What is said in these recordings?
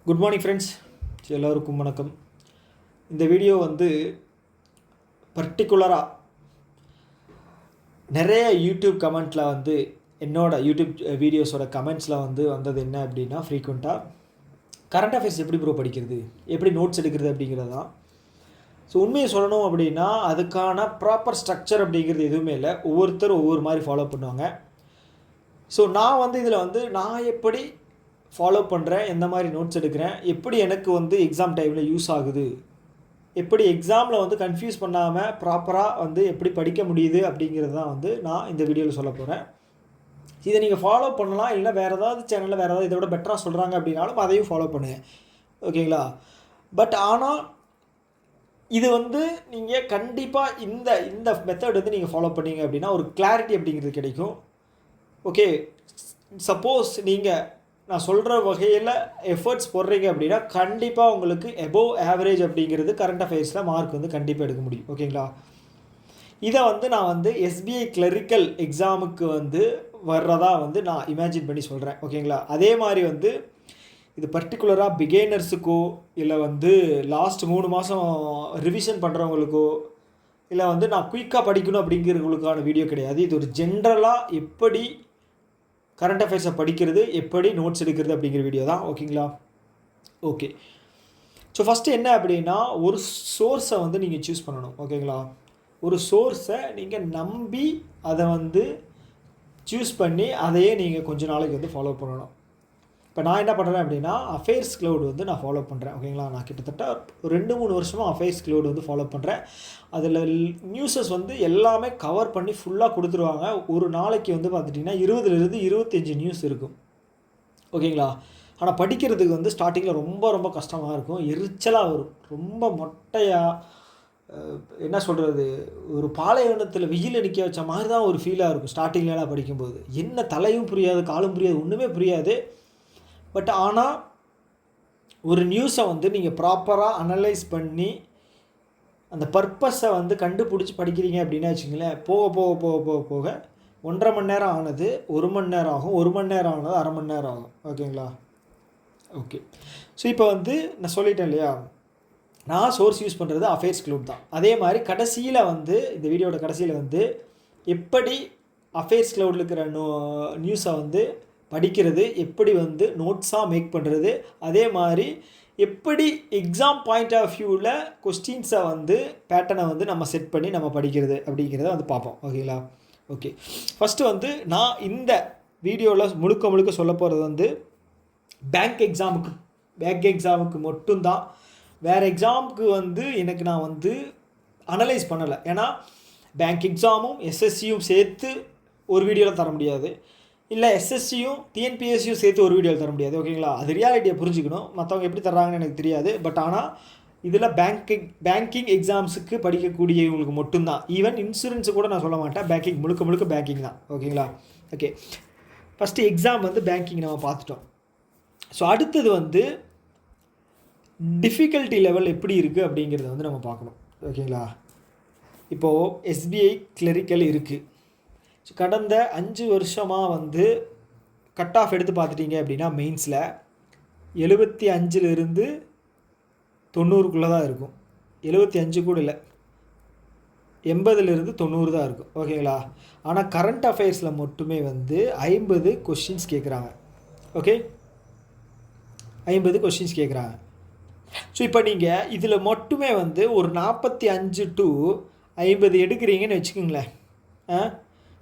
Good morning friends, எல்லோருக்கும் வணக்கம். இந்த வீடியோ வந்து பர்டிகுலராக நிறைய யூடியூப் கமெண்ட்டில் வந்து என்னோட யூடியூப் வீடியோஸோட கமெண்ட்ஸில் வந்து வந்தது என்ன அப்படின்னா, ஃப்ரீக்வெண்ட்டாக கரண்ட் அஃபேர்ஸ் எப்படி ப்ரோ படிக்கிறது, எப்படி நோட்ஸ் எடுக்கிறது அப்படிங்கிறது தான். ஸோ உண்மையை சொல்லணும் அப்படின்னா அதுக்கான ப்ராப்பர் ஸ்ட்ரக்சர் அப்படிங்கிறது எதுவுமே இல்லை. ஒவ்வொருத்தரும் ஒவ்வொரு மாதிரி ஃபாலோ பண்ணுவாங்க. ஸோ நான் வந்து இதில் வந்து நான் எப்படி ஃபாலோ பண்ணுறேன், எந்த மாதிரி நோட்ஸ் எடுக்கிறேன், எப்படி எனக்கு வந்து எக்ஸாம் டைமில் யூஸ் ஆகுது, எப்படி எக்ஸாமில் வந்து கன்ஃபியூஸ் பண்ணாமல் ப்ராப்பராக வந்து எப்படி படிக்க முடியுது அப்படிங்கிறது தான் வந்து நான் இந்த வீடியோவில் சொல்ல போகிறேன். இதை நீங்கள் ஃபாலோ பண்ணலாம், இல்லை வேறு ஏதாவது சேனலில் வேறு ஏதாவது இதை விட பெட்டராக சொல்கிறாங்க அப்படின்னாலும் அதையும் ஃபாலோ பண்ணுங்கள், ஓகேங்களா? பட் ஆனால் இது வந்து நீங்கள் கண்டிப்பாக இந்த மெத்தட் வந்து நீங்கள் ஃபாலோ பண்ணீங்க அப்படின்னா ஒரு கிளாரிட்டி அப்படிங்கிறது கிடைக்கும். ஓகே, சப்போஸ் நீங்கள் நான் சொல்கிற வகையில் எஃபர்ட்ஸ் போடுறீங்க அப்படின்னா கண்டிப்பாக உங்களுக்கு எபோவ் ஆவரேஜ் அப்படிங்கிறது கரண்ட் அஃபேர்ஸில் மார்க் வந்து கண்டிப்பாக எடுக்க முடியும், ஓகேங்களா? இதை வந்து நான் வந்து எஸ்பிஐ கிளரிக்கல் எக்ஸாமுக்கு வந்து வர்றதா வந்து நான் இமேஜின் பண்ணி சொல்கிறேன், ஓகேங்களா? அதே மாதிரி வந்து இது பர்டிகுலராக பிகேனர்ஸுக்கோ இல்லை வந்து லாஸ்ட் 3 மாதம் ரிவிஷன் பண்ணுறவங்களுக்கோ இல்லை வந்து நான் குயிக்காக படிக்கணும் அப்படிங்கிறவங்களுக்கான வீடியோ கிடையாது. இது ஒரு ஜென்ரலாக எப்படி கரண்ட் அஃபேர்ஸை படிக்கிறது, எப்படி நோட்ஸ் எடுக்கிறது அப்படிங்கிற வீடியோ தான், ஓகேங்களா? ஓகே, ஸோ ஃபஸ்ட்டு என்ன அப்படின்னா ஒரு சோர்ஸை வந்து நீங்கள் சூஸ் பண்ணணும், ஓகேங்களா? ஒரு சோர்ஸை நீங்கள் நம்பி அதை வந்து சூஸ் பண்ணி அதையே நீங்கள் கொஞ்ச நாளைக்கு வந்து ஃபாலோ பண்ணணும். இப்போ நான் என்ன பண்ணுறேன் அப்படின்னா அஃபேர்ஸ் க்ளவுட் வந்து நான் ஃபாலோ பண்ணுறேன், ஓகேங்களா? நான் கிட்டத்தட்ட ஒரு 2-3 வருஷமாக அஃபேர்ஸ் க்ளவுட் வந்து ஃபாலோ பண்ணுறேன். அதில் நியூஸஸ் வந்து எல்லாமே கவர் பண்ணி ஃபுல்லாக கொடுத்துருவாங்க. ஒரு நாளைக்கு வந்து பார்த்துட்டிங்கன்னா 20லேருந்து 25 நியூஸ் இருக்கும், ஓகேங்களா? ஆனால் படிக்கிறதுக்கு வந்து ஸ்டார்டிங்கில் ரொம்ப ரொம்ப கஷ்டமாக இருக்கும், எரிச்சலாக வரும், ரொம்ப மொட்டையாக, என்ன சொல்கிறது, ஒரு பாலைவனத்தில் வெயில் நிற்க வச்ச மாதிரி தான் ஒரு ஃபீலாக இருக்கும் ஸ்டார்டிங்லாம் படிக்கும்போது. என்ன தலையும் புரியாது, காலும் புரியாது, ஒன்றுமே புரியாது. பட் ஆனால் ஒரு நியூஸை வந்து நீங்கள் ப்ராப்பராக அனலைஸ் பண்ணி அந்த பர்பஸை வந்து கண்டுபிடிச்சி படிக்கிறீங்க அப்படின்னா வச்சுங்களேன், போக போக போக போக போக 1.5 மணி நேரம் ஆனது 1 மணி நேரம் ஆகும், 1 மணி நேரம் ஆனது 1/2 மணி நேரம் ஆகும், ஓகேங்களா? ஓகே, ஸோ இப்போ வந்து நான் சொல்லிட்டேன் இல்லையா, நான் சோர்ஸ் யூஸ் பண்ணுறது அஃபேர்ஸ் க்ளவுட் தான். அதே மாதிரி கடைசியில் வந்து இந்த வீடியோட கடைசியில் வந்து எப்படி அஃபேர்ஸ் க்ளவுடில் இருக்கிற நியூஸை வந்து படிக்கிறது, எப்படி வந்து நோட்ஸாக மேக் பண்ணுறது, அதே மாதிரி எப்படி எக்ஸாம் பாயிண்ட் ஆஃப் வியூவில் கொஸ்டின்ஸை வந்து பேட்டர்னை வந்து நம்ம செட் பண்ணி நம்ம படிக்கிறது அப்படிங்கிறத வந்து பார்ப்போம், ஓகேங்களா? ஓகே, ஃபஸ்ட்டு வந்து நான் இந்த வீடியோவில் முழுக்க சொல்ல போகிறது வந்து பேங்க் எக்ஸாமுக்கு மட்டும்தான். வேறு எக்ஸாமுக்கு வந்து எனக்கு நான் வந்து அனலைஸ் பண்ணலை. ஏன்னா பேங்க் எக்ஸாமும் எஸ்எஸ்சியும் சேர்த்து ஒரு வீடியோவில் தர முடியாது, இல்லை எஸ்எஸ்சியும் டிஎன்பிஎஸ்சியும் சேர்த்து ஒரு வீடியோவில் தர முடியாது, ஓகேங்களா? அது ரியாலிட்டியை புரிஞ்சுக்கணும். மற்றவங்க எப்படி தர்றாங்கன்னு எனக்கு தெரியாது. பட் ஆனால் இதில் பேங்கிங் எக்ஸாம்ஸுக்கு படிக்கக்கூடியவங்களுக்கு மட்டும்தான். ஈவன் இன்சூரன்ஸு கூட நான் சொல்ல மாட்டேன், பேங்கிங் முழுக்க பேங்கிங் தான், ஓகேங்களா? ஓகே, ஃபஸ்ட்டு எக்ஸாம் வந்து பேங்கிங் நம்ம பார்த்துட்டோம். ஸோ அடுத்தது வந்து டிஃபிகல்ட்டி லெவல் எப்படி இருக்குது அப்படிங்கிறத வந்து நம்ம பார்க்கணும், ஓகேங்களா? இப்போது எஸ்பிஐ கிளரிக்கல் இருக்குது. ஸோ கடந்த 5 வருஷமாக வந்து கட் ஆஃப் எடுத்து பார்த்துட்டிங்க அப்படின்னா மெயின்ஸில் 75லேருந்து 90க்குள்ளே தான் இருக்கும். 75 கூட இல்லை, 80லேருந்து 90 தான் இருக்கும், ஓகேங்களா? ஆனால் கரண்ட் அஃபேர்ஸில் மட்டுமே வந்து 50 கொஷின்ஸ் கேட்குறாங்க, ஓகே? 50 கொஷின்ஸ் கேட்குறாங்க. ஸோ இப்போ நீங்கள் இதில் மட்டுமே வந்து ஒரு 45 to 50 எடுக்கிறீங்கன்னு வச்சுக்கோங்களேன்.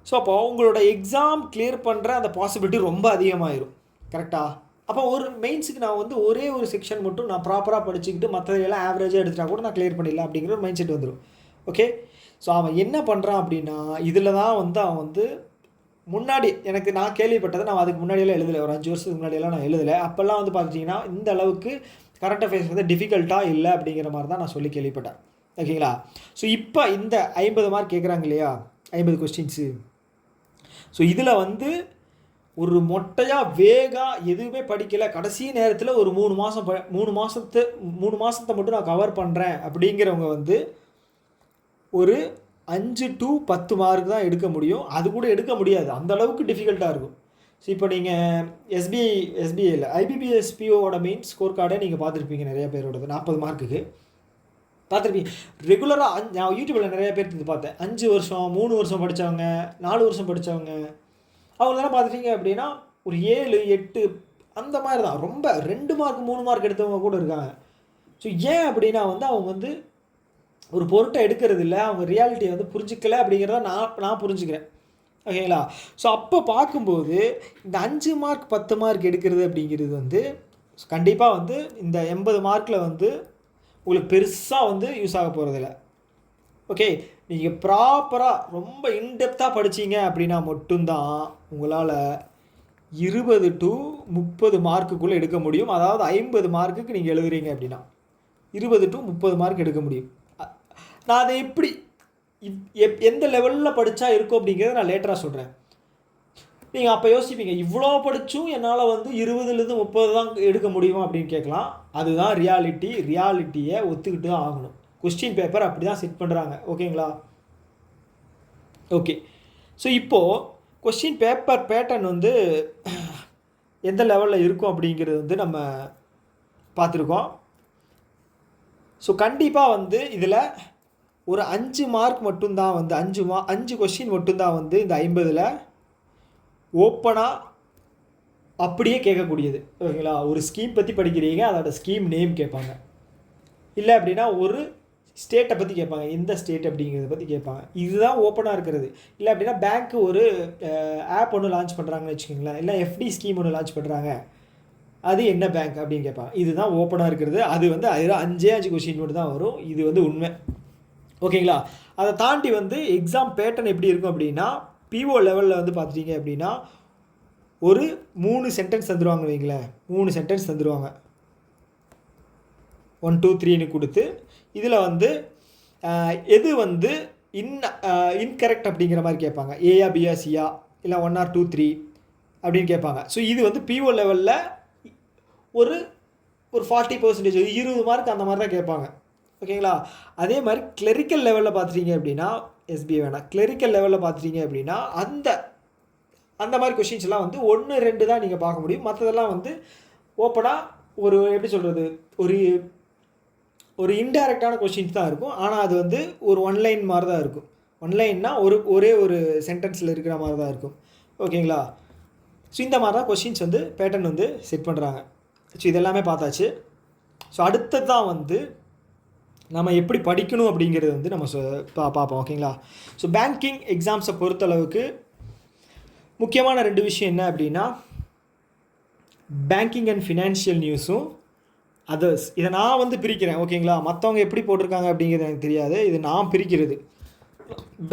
ஸோ அப்போ உங்களோட எக்ஸாம் கிளியர் பண்ணுற அந்த பாசிபிலிட்டி ரொம்ப அதிகமாகிடும், கரெக்டாக? அப்போ ஒரு மெயின்ஸுக்கு நான் வந்து ஒரே ஒரு செக்ஷன் மட்டும் நான் ப்ராப்பராக படிச்சுக்கிட்டு மற்றதெல்லாம் ஆவரேஜாக எடுத்துட்டா கூட நான் கிளியர் பண்ணிடலாம் அப்படிங்கிற ஒரு மைண்ட் செட் வந்துடும், ஓகே? ஸோ அவன் என்ன பண்ணுறான் அப்படின்னா இதில் தான் வந்து அவன் வந்து முன்னாடி எனக்கு நான் கேள்விப்பட்டதை நான் அதுக்கு முன்னாடியெல்லாம் எழுதலை, ஒரு 5 வருஷத்துக்கு முன்னாடியெல்லாம் நான் எழுதலை. அப்போல்லாம் வந்து பார்த்துட்டிங்கன்னா இந்த அளவுக்கு கரண்ட் அஃபேர்ஸ் வந்து டிஃபிகல்ட்டாக இல்லை அப்படிங்கிற மாதிரி தான் நான் சொல்லி கேள்விப்பட்டேன், ஓகேங்களா? ஸோ இப்போ இந்த 50 மார்க் கேட்குறாங்க இல்லையா, 50 கொஸ்டின்ஸு. ஸோ இதில் வந்து ஒரு மொட்டையாக வேகாக எதுவுமே படிக்கலை, கடைசி நேரத்தில் ஒரு 3 மாதத்தை மட்டும் நான் கவர் பண்ணுறேன் அப்படிங்கிறவங்க வந்து ஒரு 5 to 10 மார்க் தான் எடுக்க முடியும். அது கூட எடுக்க முடியாது, அந்த அளவுக்கு டிஃபிகல்ட்டாக இருக்கும். ஸோ இப்போ நீங்கள் எஸ்பிஐயில் ஐபிபிஎஸ் பிஓவோட மெயின் ஸ்கோர் கார்டை நீங்கள் பார்த்துருப்பீங்க நிறைய பேரோடது 40 மார்க்குக்கு பார்த்துருப்பீங்க. ரெகுலராக நான் யூடியூப்பில் நிறைய பேர் இது பார்த்தேன். 5 வருஷம் 3 வருஷம் படித்தவங்க 4 வருஷம் படித்தவங்க அவங்களெல்லாம் பார்த்துட்டீங்க அப்படின்னா ஒரு 7 8 அந்த மாதிரி தான். ரொம்ப 2 மார்க் 3 மார்க் எடுத்தவங்க கூட இருக்காங்க. ஸோ ஏன் அப்படின்னா வந்து அவங்க வந்து ஒரு பொருட்டை எடுக்கிறது இல்லை, அவங்க ரியாலிட்டியை வந்து புரிஞ்சிக்கலை அப்படிங்கிறத நான் புரிஞ்சுக்கிறேன். ஓகேங்களா? ஸோ அப்போ பார்க்கும்போது இந்த 5 மார்க் 10 மார்க் எடுக்கிறது அப்படிங்கிறது வந்து கண்டிப்பாக வந்து இந்த 80 மார்க்கில் வந்து உங்களுக்கு பெருசாக வந்து யூஸ் ஆக போகிறதில்ல. ஓகே, நீங்கள் ப்ராப்பராக ரொம்ப இன்டெப்த்தாக படித்தீங்க அப்படின்னா மட்டும்தான் உங்களால் 20 to 30 மார்க்குக்குள்ளே எடுக்க முடியும். அதாவது 50 மார்க்குக்கு நீங்கள் எழுதுறீங்க அப்படின்னா 20 to 30 மார்க் எடுக்க முடியும். நான் அதை எப்படி எந்த லெவலில் படித்தா இருக்கும் அப்படிங்கிறத நான் லேட்டராக சொல்கிறேன். நீங்கள் அப்போ யோசிப்பீங்க, இவ்வளோ படித்தும் என்னால் வந்து 20லேருந்து 30 தான் எடுக்க முடியுமா அப்படின்னு கேட்கலாம். அதுதான் ரியாலிட்டியை ஒத்துக்கிட்டு தான் ஆகணும். கொஸ்டின் பேப்பர் அப்படி தான் செட் பண்ணுறாங்க. ஓகேங்களா? ஓகே, ஸோ இப்போது கொஸ்டின் பேப்பர் பேட்டர்ன் வந்து எந்த லெவலில் இருக்கும் அப்படிங்கிறது வந்து நம்ம பார்த்துருக்கோம். ஸோ கண்டிப்பாக வந்து இதில் ஒரு 5 மார்க் மட்டும்தான் வந்து 5 கொஸ்டின் மட்டும்தான் வந்து இந்த 50ல் ஓப்பனாக அப்படியே கேட்கக்கூடியது. ஓகேங்களா? ஒரு ஸ்கீம் பற்றி படிக்கிறீங்க, அதோட ஸ்கீம் நேம் கேட்பாங்க. இல்லை அப்படின்னா ஒரு ஸ்டேட்டை பற்றி கேட்பாங்க, எந்த ஸ்டேட் அப்படிங்கிறத பற்றி கேட்பாங்க. இதுதான் ஓப்பனாக இருக்கிறது. இல்லை அப்படின்னா பேங்க்கு ஒரு ஆப் ஒன்று லான்ச் பண்ணுறாங்கன்னு வச்சுக்கோங்களேன், இல்லை எஃப்டி ஸ்கீம் ஒன்று லான்ச் பண்ணுறாங்க, அது என்ன பேங்க் அப்படின்னு கேட்பாங்க. இதுதான் ஓப்பனாக இருக்கிறது. அது வந்து அதில் 5 கொஸ்டின் மட்டும் தான் வரும். இது வந்து உண்மை. ஓகேங்களா? அதை தாண்டி வந்து எக்ஸாம் பேட்டர்ன் எப்படி இருக்கும் அப்படின்னா பிஓ லெவலில் வந்து பார்த்துட்டிங்க அப்படின்னா ஒரு 3 சென்டென்ஸ் தந்துடுவாங்க வைங்களேன். 3 சென்டென்ஸ் தந்துடுவாங்க, 1 2 3ன்னு கொடுத்து இதில் வந்து எது வந்து இன்கரெக்ட் அப்படிங்கிற மாதிரி கேட்பாங்க. ஏயா பியா சியா இல்லை 1 or 2 3 அப்படின்னு கேட்பாங்க. ஸோ இது வந்து பிஓ லெவலில் ஒரு 40%, 20 மார்க் அந்த மாதிரி தான் கேட்பாங்க. ஓகேங்களா? அதே மாதிரி கிளரிக்கல் லெவலில் பார்த்துட்டிங்க அப்படின்னா எஸ்பிஐ வேணாம், கிளரிக்கல் லெவலில் பார்த்துட்டிங்க அப்படின்னா அந்த மாதிரி கொஷின்ஸ்லாம் வந்து 1 2 தான் நீங்கள் பார்க்க முடியும். மற்றதெல்லாம் வந்து ஓப்பனாக ஒரு எப்படி சொல்கிறது, ஒரு இன்டைரக்டான கொஷின்ஸ் தான் இருக்கும். ஆனால் அது வந்து ஒரு ஒன்லைன் மாதிரி தான் இருக்கும். ஒன்லைன்னா ஒரே ஒரு சென்டென்ஸில் இருக்கிற மாதிரி தான் இருக்கும். ஓகேங்களா? ஸோ இந்த மாதிரி தான் கொஷின்ஸ் வந்து பேட்டர்ன் வந்து செட் பண்ணுறாங்க. ஸோ இதெல்லாமே பார்த்தாச்சு. ஸோ அடுத்தது தான் வந்து நம்ம எப்படி படிக்கணும் அப்படிங்கிறது வந்து நம்ம பார்ப்போம். ஓகேங்களா? ஸோ பேங்கிங் எக்ஸாம்ஸை பொறுத்தளவுக்கு முக்கியமான 2 விஷயம் என்ன அப்படின்னா பேங்கிங் அண்ட் ஃபினான்ஷியல் நியூஸும் அதர்ஸ். இதை நான் வந்து பிரிக்கிறேன். ஓகேங்களா? மற்றவங்க எப்படி போட்டிருக்காங்க அப்படிங்கிறது எனக்கு தெரியாது. இது நான் பிரிக்கிறது.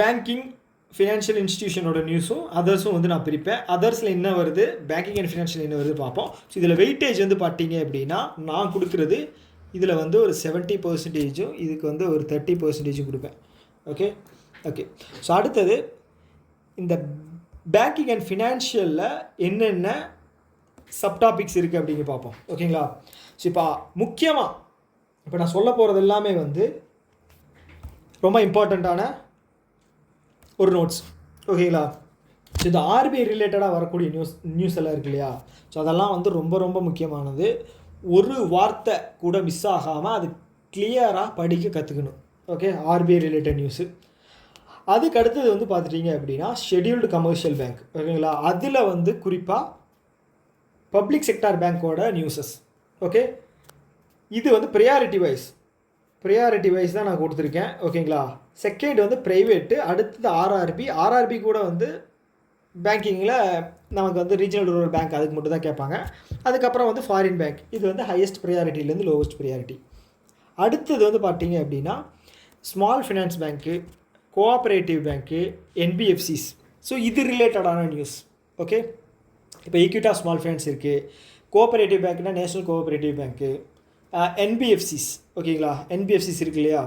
பேங்கிங் ஃபினான்ஷியல் இன்ஸ்டிடியூஷனோட நியூஸும் அதர்ஸும் வந்து நான் பிரிப்பேன். அதர்ஸில் என்ன வருது, பேங்கிங் அண்ட் ஃபினான்ஷியல் என்ன வருது பார்ப்போம். ஸோ இதில் வெயிட்டேஜ் வந்து பார்த்தீங்க அப்படின்னா நான் கொடுக்குறது இதில் வந்து ஒரு 70%, இதுக்கு வந்து ஒரு 30% கொடுப்பேன். ஓகே. ஸோ அடுத்தது இந்த பேங்கிங் அண்ட் ஃபினான்ஷியலில் என்னென்ன சப்டாபிக்ஸ் இருக்குது அப்படிங்க பார்ப்போம். ஓகேங்களா? ஸோ இப்போ முக்கியமாக இப்போ நான் சொல்ல போகிறது எல்லாமே வந்து ரொம்ப இம்பார்ட்டண்ட்டான ஒரு நோட்ஸ். ஓகேங்களா? ஸோ இந்த ஆர்பிஐ ரிலேட்டடாக வரக்கூடிய நியூஸ் எல்லாம் இருக்கு இல்லையா? ஸோ அதெல்லாம் வந்து ரொம்ப ரொம்ப முக்கியமானது. ஒரு வார்த்தை கூட மிஸ் ஆகாமல் அது கிளியராக படிக்க கற்றுக்கணும். Okay, RBI related news. அதுக்கு அடுத்தது வந்து பார்த்துட்டிங்க அப்படின்னா ஷெட்யூல்டு கமர்ஷியல் பேங்க். ஓகேங்களா? அதில் வந்து குறிப்பாக பப்ளிக் செக்டார் பேங்க்கோட நியூஸஸ். ஓகே, இது வந்து ப்ரையாரிட்டி வைஸ் தான் நான் கொடுத்துருக்கேன். ஓகேங்களா? செகண்ட் வந்து ப்ரைவேட்டு, அடுத்தது ஆர்ஆர்பி கூட வந்து பேங்கிங்கில் நமக்கு வந்து ரீஜனல் ரூரல் பேங்க் அதுக்கு மட்டும் தான் கேட்பாங்க. அதுக்கப்புறம் வந்து ஃபாரின் பேங்க், இது வந்து ஹையஸ்ட் ப்ரையாரிட்டிலேருந்து லோவஸ்ட் ப்ரையாரிட்டி. அடுத்தது வந்து பார்த்தீங்க அப்படின்னா ஸ்மால் ஃபினான்ஸ் பேங்க்கு, கோஆப்ரேட்டிவ் பேங்க்கு, என்பிஎஃப்சிஸ். ஸோ இது ரிலேட்டடான நியூஸ். ஓகே, இப்போ ஈக்விட்டா ஸ்மால் ஃபைனான்ஸ் இருக்குது, கோஆப்ரேட்டிவ் பேங்க்னா நேஷனல் கோஆப்ரேட்டிவ் பேங்க்கு, என்பிஎஃப்சிஸ். ஓகேங்களா? என்பிஎஃப்சிஸ் இருக்கு இல்லையா,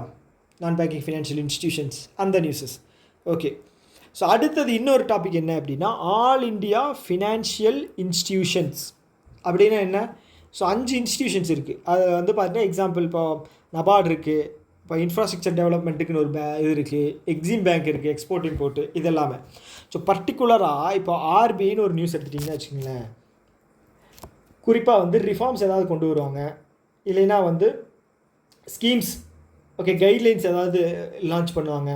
நான் பேங்கிங் ஃபினான்ஷியல் இன்ஸ்டிடியூஷன்ஸ், அந்த நியூஸஸ். ஓகே, ஸோ அடுத்தது இன்னொரு டாபிக் என்ன அப்படின்னா ஆல் இண்டியா ஃபினான்ஷியல் இன்ஸ்டிடியூஷன்ஸ் அப்படின்னா என்ன? ஸோ 5 இன்ஸ்டிடியூஷன்ஸ் இருக்குது. அது வந்து பார்த்தீங்கன்னா எக்ஸாம்பிள் இப்போ நபார்டு இருக்குது, இப்போ இன்ஃப்ராஸ்ட்ரக்சர் டெவலப்மெண்ட்டுக்குன்னு ஒரு இது இருக்குது, எக்ஸிம் பேங்க் இருக்குது, எக்ஸ்போர்ட் இம்போர்ட்டு, இது எல்லாமே. ஸோ பர்டிகுலராக இப்போ ஆர்பிஐன்னு ஒரு நியூஸ் எடுத்துட்டிங்கன்னா வச்சுக்கோங்களேன், குறிப்பாக வந்து ரிஃபார்ம்ஸ் ஏதாவது கொண்டு வருவாங்க, இல்லைன்னா வந்து ஸ்கீம்ஸ், ஓகே, கைட்லைன்ஸ் ஏதாவது லான்ச் பண்ணுவாங்க,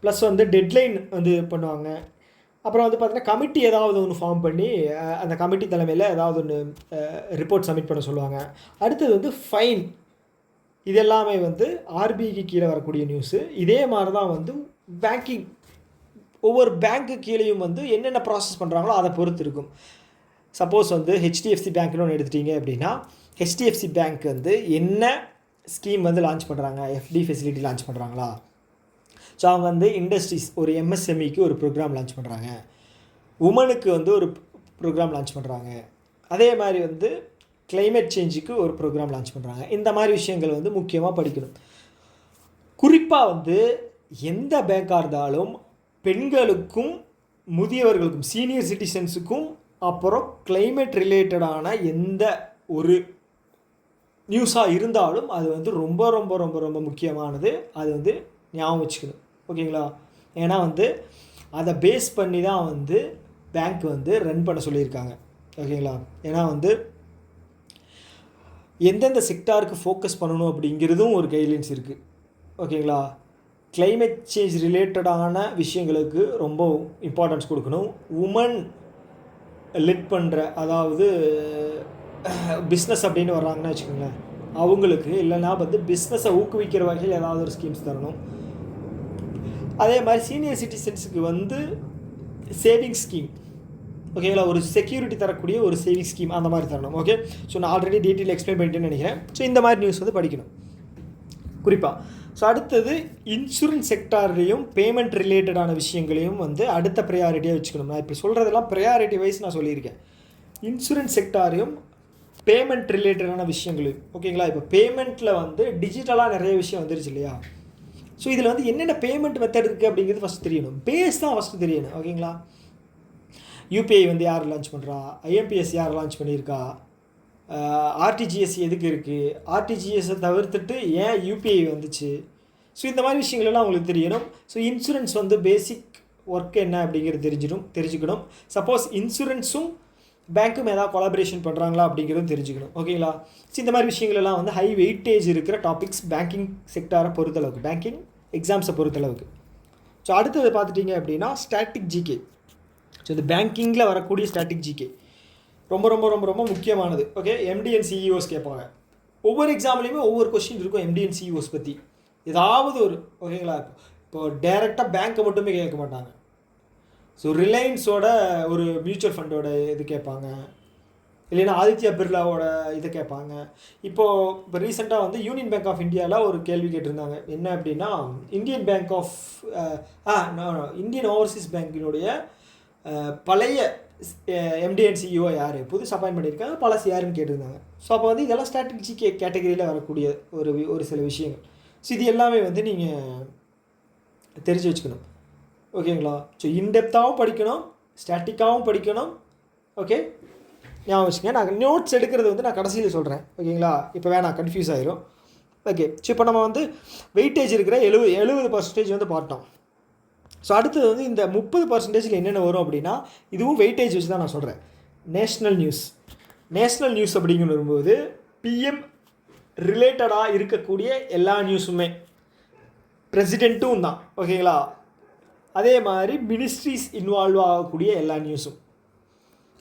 ப்ளஸ் வந்து டெட்லைன் வந்து பண்ணுவாங்க. அப்புறம் வந்து பார்த்தீங்கன்னா கமிட்டி ஏதாவது ஒன்று ஃபார்ம் பண்ணி அந்த கமிட்டி தலைமையில் ஏதாவது ஒன்று ரிப்போர்ட் சப்மிட் பண்ண சொல்லுவாங்க. அடுத்தது வந்து ஃபைன், இது எல்லாமே வந்து ஆர்பிஐக்கு கீழே வரக்கூடிய நியூஸு. இதே மாதிரி தான் வந்து பேங்கிங், ஒவ்வொரு பேங்க்கு கீழேயும் வந்து என்னென்ன ப்ராசஸ் பண்ணுறாங்களோ அதை பொறுத்து இருக்கும். சப்போஸ் வந்து ஹெச்டிஎஃப்சி பேங்க்னு ஒன்று எடுத்துட்டிங்க அப்படின்னா, ஹெச்டிஎஃப்சி பேங்க் வந்து என்ன ஸ்கீம் வந்து லான்ச் பண்ணுறாங்க, எஃப்டி ஃபெசிலிட்டி லான்ச் பண்ணுறாங்களா, ஸோ அவங்க வந்து இண்டஸ்ட்ரீஸ் ஒரு எம்எஸ்எம்இக்கு ஒரு ப்ரோக்ராம் லான்ச் பண்ணுறாங்க, உமனுக்கு வந்து ஒரு ப்ரோக்ராம் லான்ச் பண்ணுறாங்க, அதே மாதிரி வந்து கிளைமேட் சேஞ்சுக்கு ஒரு ப்ரோக்ராம் லான்ச் பண்ணுறாங்க. இந்த மாதிரி விஷயங்கள் வந்து முக்கியமாக படிக்கணும். குறிப்பாக வந்து எந்த பேங்காக இருந்தாலும் பெண்களுக்கும் முதியவர்களுக்கும் சீனியர் சிட்டிசன்ஸுக்கும் அப்புறம் கிளைமேட் ரிலேட்டடான எந்த ஒரு நியூஸாக இருந்தாலும் அது வந்து ரொம்ப ரொம்ப ரொம்ப ரொம்ப முக்கியமானது. அது வந்து ஞாபகம் வச்சுக்கணும், ஓகேங்களா? ஏன்னா வந்து அதை பேஸ் பண்ணி தான் வந்து பேங்க் வந்து ரன் பண்ண சொல்லியிருக்காங்க, ஓகேங்களா? ஏன்னா வந்து எந்தெந்த செக்டாருக்கு ஃபோக்கஸ் பண்ணணும் அப்படிங்கிறதும் ஒரு கைட்லைன்ஸ் இருக்குது, ஓகேங்களா? கிளைமேட் சேஞ்ச் ரிலேட்டடான விஷயங்களுக்கு ரொம்ப இம்பார்ட்டன்ஸ் கொடுக்கணும். உமன் லிட் பண்ணுற, அதாவது பிஸ்னஸ் அப்படின்னு வர்றாங்கன்னு வச்சுக்கோங்களேன், அவங்களுக்கு இல்லைனா வந்து பிஸ்னஸை ஊக்குவிக்கிற வகையில் ஏதாவது ஒரு ஸ்கீம்ஸ் தரணும். அதே மாதிரி சீனியர் சிட்டிசன்ஸுக்கு வந்து சேவிங்ஸ் ஸ்கீம், ஓகேங்களா, ஒரு செக்யூரிட்டி தரக்கூடிய ஒரு சேவிங்ஸ் ஸ்கீம் அந்த மாதிரி தரணும், ஓகே? ஸோ நான் ஆல்ரெடி டீட்டெயில் எக்ஸ்பிளைன் பண்ணிட்டேன்னு நினைக்கிறேன். ஸோ இந்த மாதிரி நியூஸ் வந்து படிக்கணும் குறிப்பாக. ஸோ அடுத்தது இன்சூரன்ஸ் செக்டார்லேயும் பேமெண்ட் ரிலேட்டடான விஷயங்களையும் வந்து அடுத்த ப்ரையாரிட்டியாக வச்சுக்கணும். நான் இப்போ சொல்கிறதெல்லாம் ப்ரையாரிட்டி வைஸ் நான் சொல்லியிருக்கேன். இன்சூரன்ஸ் செக்டாரையும் பேமெண்ட் ரிலேட்டடான விஷயங்களையும், ஓகேங்களா? இப்போ பேமெண்ட்டில் வந்து டிஜிட்டலாக நிறைய விஷயம் வந்துருச்சு இல்லையா? ஸோ இதில் வந்து என்னென்ன பேமெண்ட் மெத்தட் இருக்குது அப்படிங்கிறது ஃபஸ்ட் தெரியணும், பேஸ் தான் ஃபஸ்ட்டு தெரியணும், ஓகேங்களா? யூபிஐ வந்து யார் லான்ச் பண்ணுறா, ஐஎம்பிஎஸ் யார் லான்ச் பண்ணியிருக்கா, ஆர்டிஜிஎஸ் எதுக்கு இருக்குது, ஆர்டிஜிஎஸை தவிர்த்துட்டு ஏன் யூபிஐ வந்துச்சு, ஸோ இந்த மாதிரி விஷயங்களெல்லாம் அவங்களுக்கு தெரியணும். ஸோ இன்சூரன்ஸ் வந்து பேசிக் ஒர்க் என்ன அப்படிங்கிறது தெரிஞ்சுக்கணும். சப்போஸ் இன்சூரன்ஸும் பேங்க்கும் ஏதாவது கொலாபரேஷன் பண்ணுறாங்களா அப்படிங்கிறதும் தெரிஞ்சுக்கணும், ஓகேங்களா? ஸோ இந்த மாதிரி விஷயங்களெல்லாம் வந்து ஹை வெயிட்டேஜ் இருக்கிற டாபிக்ஸ் பேங்கிங் செக்டாரை பொறுத்தளவுக்கு, பேங்கிங் எக்ஸாம்ஸை பொறுத்தளவுக்கு. ஸோ அடுத்தது பார்த்துட்டிங்க அப்படின்னா ஸ்டாட்டிக் ஜிகே. ஸோ இந்த பேங்கிங்கில் வரக்கூடிய ஸ்டாட்டிக் ஜிகே ரொம்ப ரொம்ப ரொம்ப ரொம்ப முக்கியமானது, ஓகே? எம்டிஎன் சிஇஓஸ் கேட்பாங்க. ஒவ்வொரு எக்ஸாம்லேயுமே ஒவ்வொரு கொஸ்டின் இருக்கும் எம்டிஎன் சிஇஓஸ் பற்றி ஏதாவது ஒரு, ஓகேங்களா? இப்போது டைரெக்டாக பேங்க்கை மட்டுமே கேட்க மாட்டாங்க. ஸோ ரிலையன்ஸோட ஒரு மியூச்சுவல் ஃபண்டோட இது கேட்பாங்க, இல்லைன்னா ஆதித்யா பிர்லாவோட இதை கேட்பாங்க. இப்போ ரீசெண்டாக வந்து யூனியன் பேங்க் ஆஃப் இந்தியாவில் ஒரு கேள்வி கேட்டிருந்தாங்க. என்ன அப்படின்னா, இந்தியன் ஓவர்சீஸ் பேங்கினுடைய பழைய எம்டிஎன் சிஇஓ யார், புதுசு அப்பாயின் பண்ணியிருக்காங்க, பழசு யாருன்னு கேட்டிருந்தாங்க. ஸோ அப்போ வந்து இதெல்லாம் ஸ்ட்ராட்டஜி கேட்டகரியில் வரக்கூடிய ஒரு சில விஷயங்கள். ஸோ இது எல்லாமே வந்து நீங்கள் தெரிஞ்சு வச்சுக்கணும், ஓகேங்களா? ஸோ இன்டெப்த்தாகவும் படிக்கணும், ஸ்டாட்டிக்காகவும் படிக்கணும், ஓகே? ஞாபகம் வச்சுங்க. நான் நோட்ஸ் எடுக்கிறது வந்து நான் கடைசியில் சொல்கிறேன், ஓகேங்களா? இப்போ வேணாம், கன்ஃபியூஸ் ஆயிரும், ஓகே? ஸோ இப்போ நம்ம வந்து வெயிட்டேஜ் இருக்கிற 70% வந்து பார்த்தோம். ஸோ அடுத்தது வந்து இந்த 30% என்னென்ன வரும் அப்படின்னா, இதுவும் வெயிட்டேஜ் வச்சு தான் நான் சொல்கிறேன். நேஷ்னல் நியூஸ் அப்படிங்கிற வரும்போது பிஎம் ரிலேட்டடாக இருக்கக்கூடிய எல்லா நியூஸுமே, பிரசிடெண்ட்டும் தான், ஓகேங்களா? அதே மாதிரி மினிஸ்ட்ரிஸ் இன்வால்வ் ஆகக்கூடிய எல்லா நியூஸும்.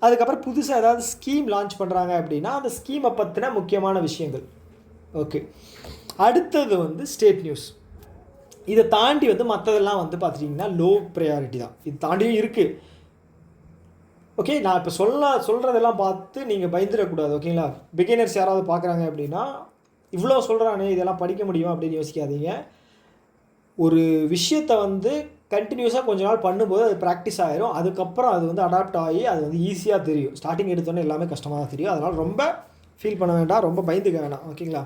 அதுக்கப்புறம் புதுசாக ஏதாவது ஸ்கீம் லான்ச் பண்ணுறாங்க அப்படின்னா அந்த ஸ்கீமை பற்றின முக்கியமான விஷயங்கள், ஓகே? அடுத்தது வந்து ஸ்டேட் நியூஸ். இதை தாண்டி வந்து மற்றதெல்லாம் வந்து பார்த்துட்டிங்கன்னா லோ ப்ரையாரிட்டி தான். இது தாண்டியும் இருக்குது, ஓகே? நான் இப்போ சொல்கிறதெல்லாம் பார்த்து நீங்கள் பயந்துடக்கூடாது, ஓகேங்களா? பிகினர்ஸ் யாராவது பார்க்குறாங்க அப்படின்னா, இவ்வளோ சொல்கிறானே இதெல்லாம் படிக்க முடியுமா அப்படின்னு யோசிக்காதீங்க. ஒரு விஷயத்தை வந்து கண்டினியூஸாக கொஞ்ச நாள் பண்ணும்போது அது ப்ராக்டிஸ் ஆகிரும். அதுக்கப்புறம் அது வந்து அடாப்ட் ஆகி அது வந்து ஈஸியாக தெரியும். ஸ்டார்டிங் எடுத்தோன்னே எல்லாமே கஷ்டமாக தான் தெரியும். அதனால் ரொம்ப ஃபீல் பண்ண வேண்டாம், ரொம்ப பயந்துக்க வேண்டாம், ஓகேங்களா?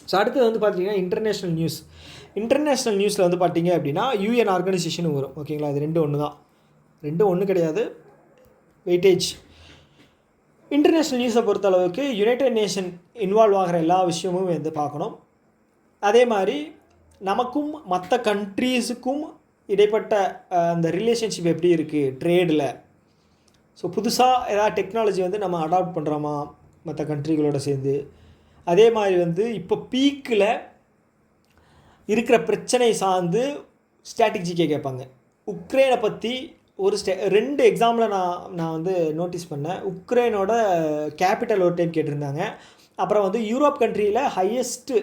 ஸோ அடுத்தது வந்து பார்த்திங்கன்னா இன்டர்நேஷ்னல் நியூஸில் வந்து பார்த்திங்க அப்படின்னா யூஎன் ஆர்கனைசேஷனும் வரும், ஓகேங்களா? அது ரெண்டும் ஒன்று தான், ரெண்டும் ஒன்று கிடையாது, வெயிட்டேஜ். இன்டர்நேஷ்னல் நியூஸை பொறுத்தளவுக்கு யுனைடெட் நேஷன் இன்வால்வ் ஆகிற எல்லா விஷயமும் வந்து பார்க்கணும். அதே மாதிரி நமக்கும் மற்ற கண்ட்ரீஸுக்கும் இடைப்பட்ட அந்த ரிலேஷன்ஷிப் எப்படி இருக்குது ட்ரேடில். ஸோ புதுசாக ஏதாவது டெக்னாலஜி வந்து நம்ம அடாப்ட் பண்ணுறோமா மற்ற கண்ட்ரிகளோட சேர்ந்து. அதே மாதிரி வந்து இப்போ பீக்கில் இருக்கிற பிரச்சனை சார்ந்து ஸ்ட்ராட்டஜிக்கே கேட்பாங்க. உக்ரைனை பற்றி ஒரு 2 எக்ஸாம்பிள் நான் வந்து நோட்டீஸ் பண்ணேன். உக்ரைனோட கேபிட்டல் ஒரு டைம் கேட்டிருந்தாங்க. அப்புறம் வந்து யூரோப் கண்ட்ரியில் ஹையஸ்ட்டு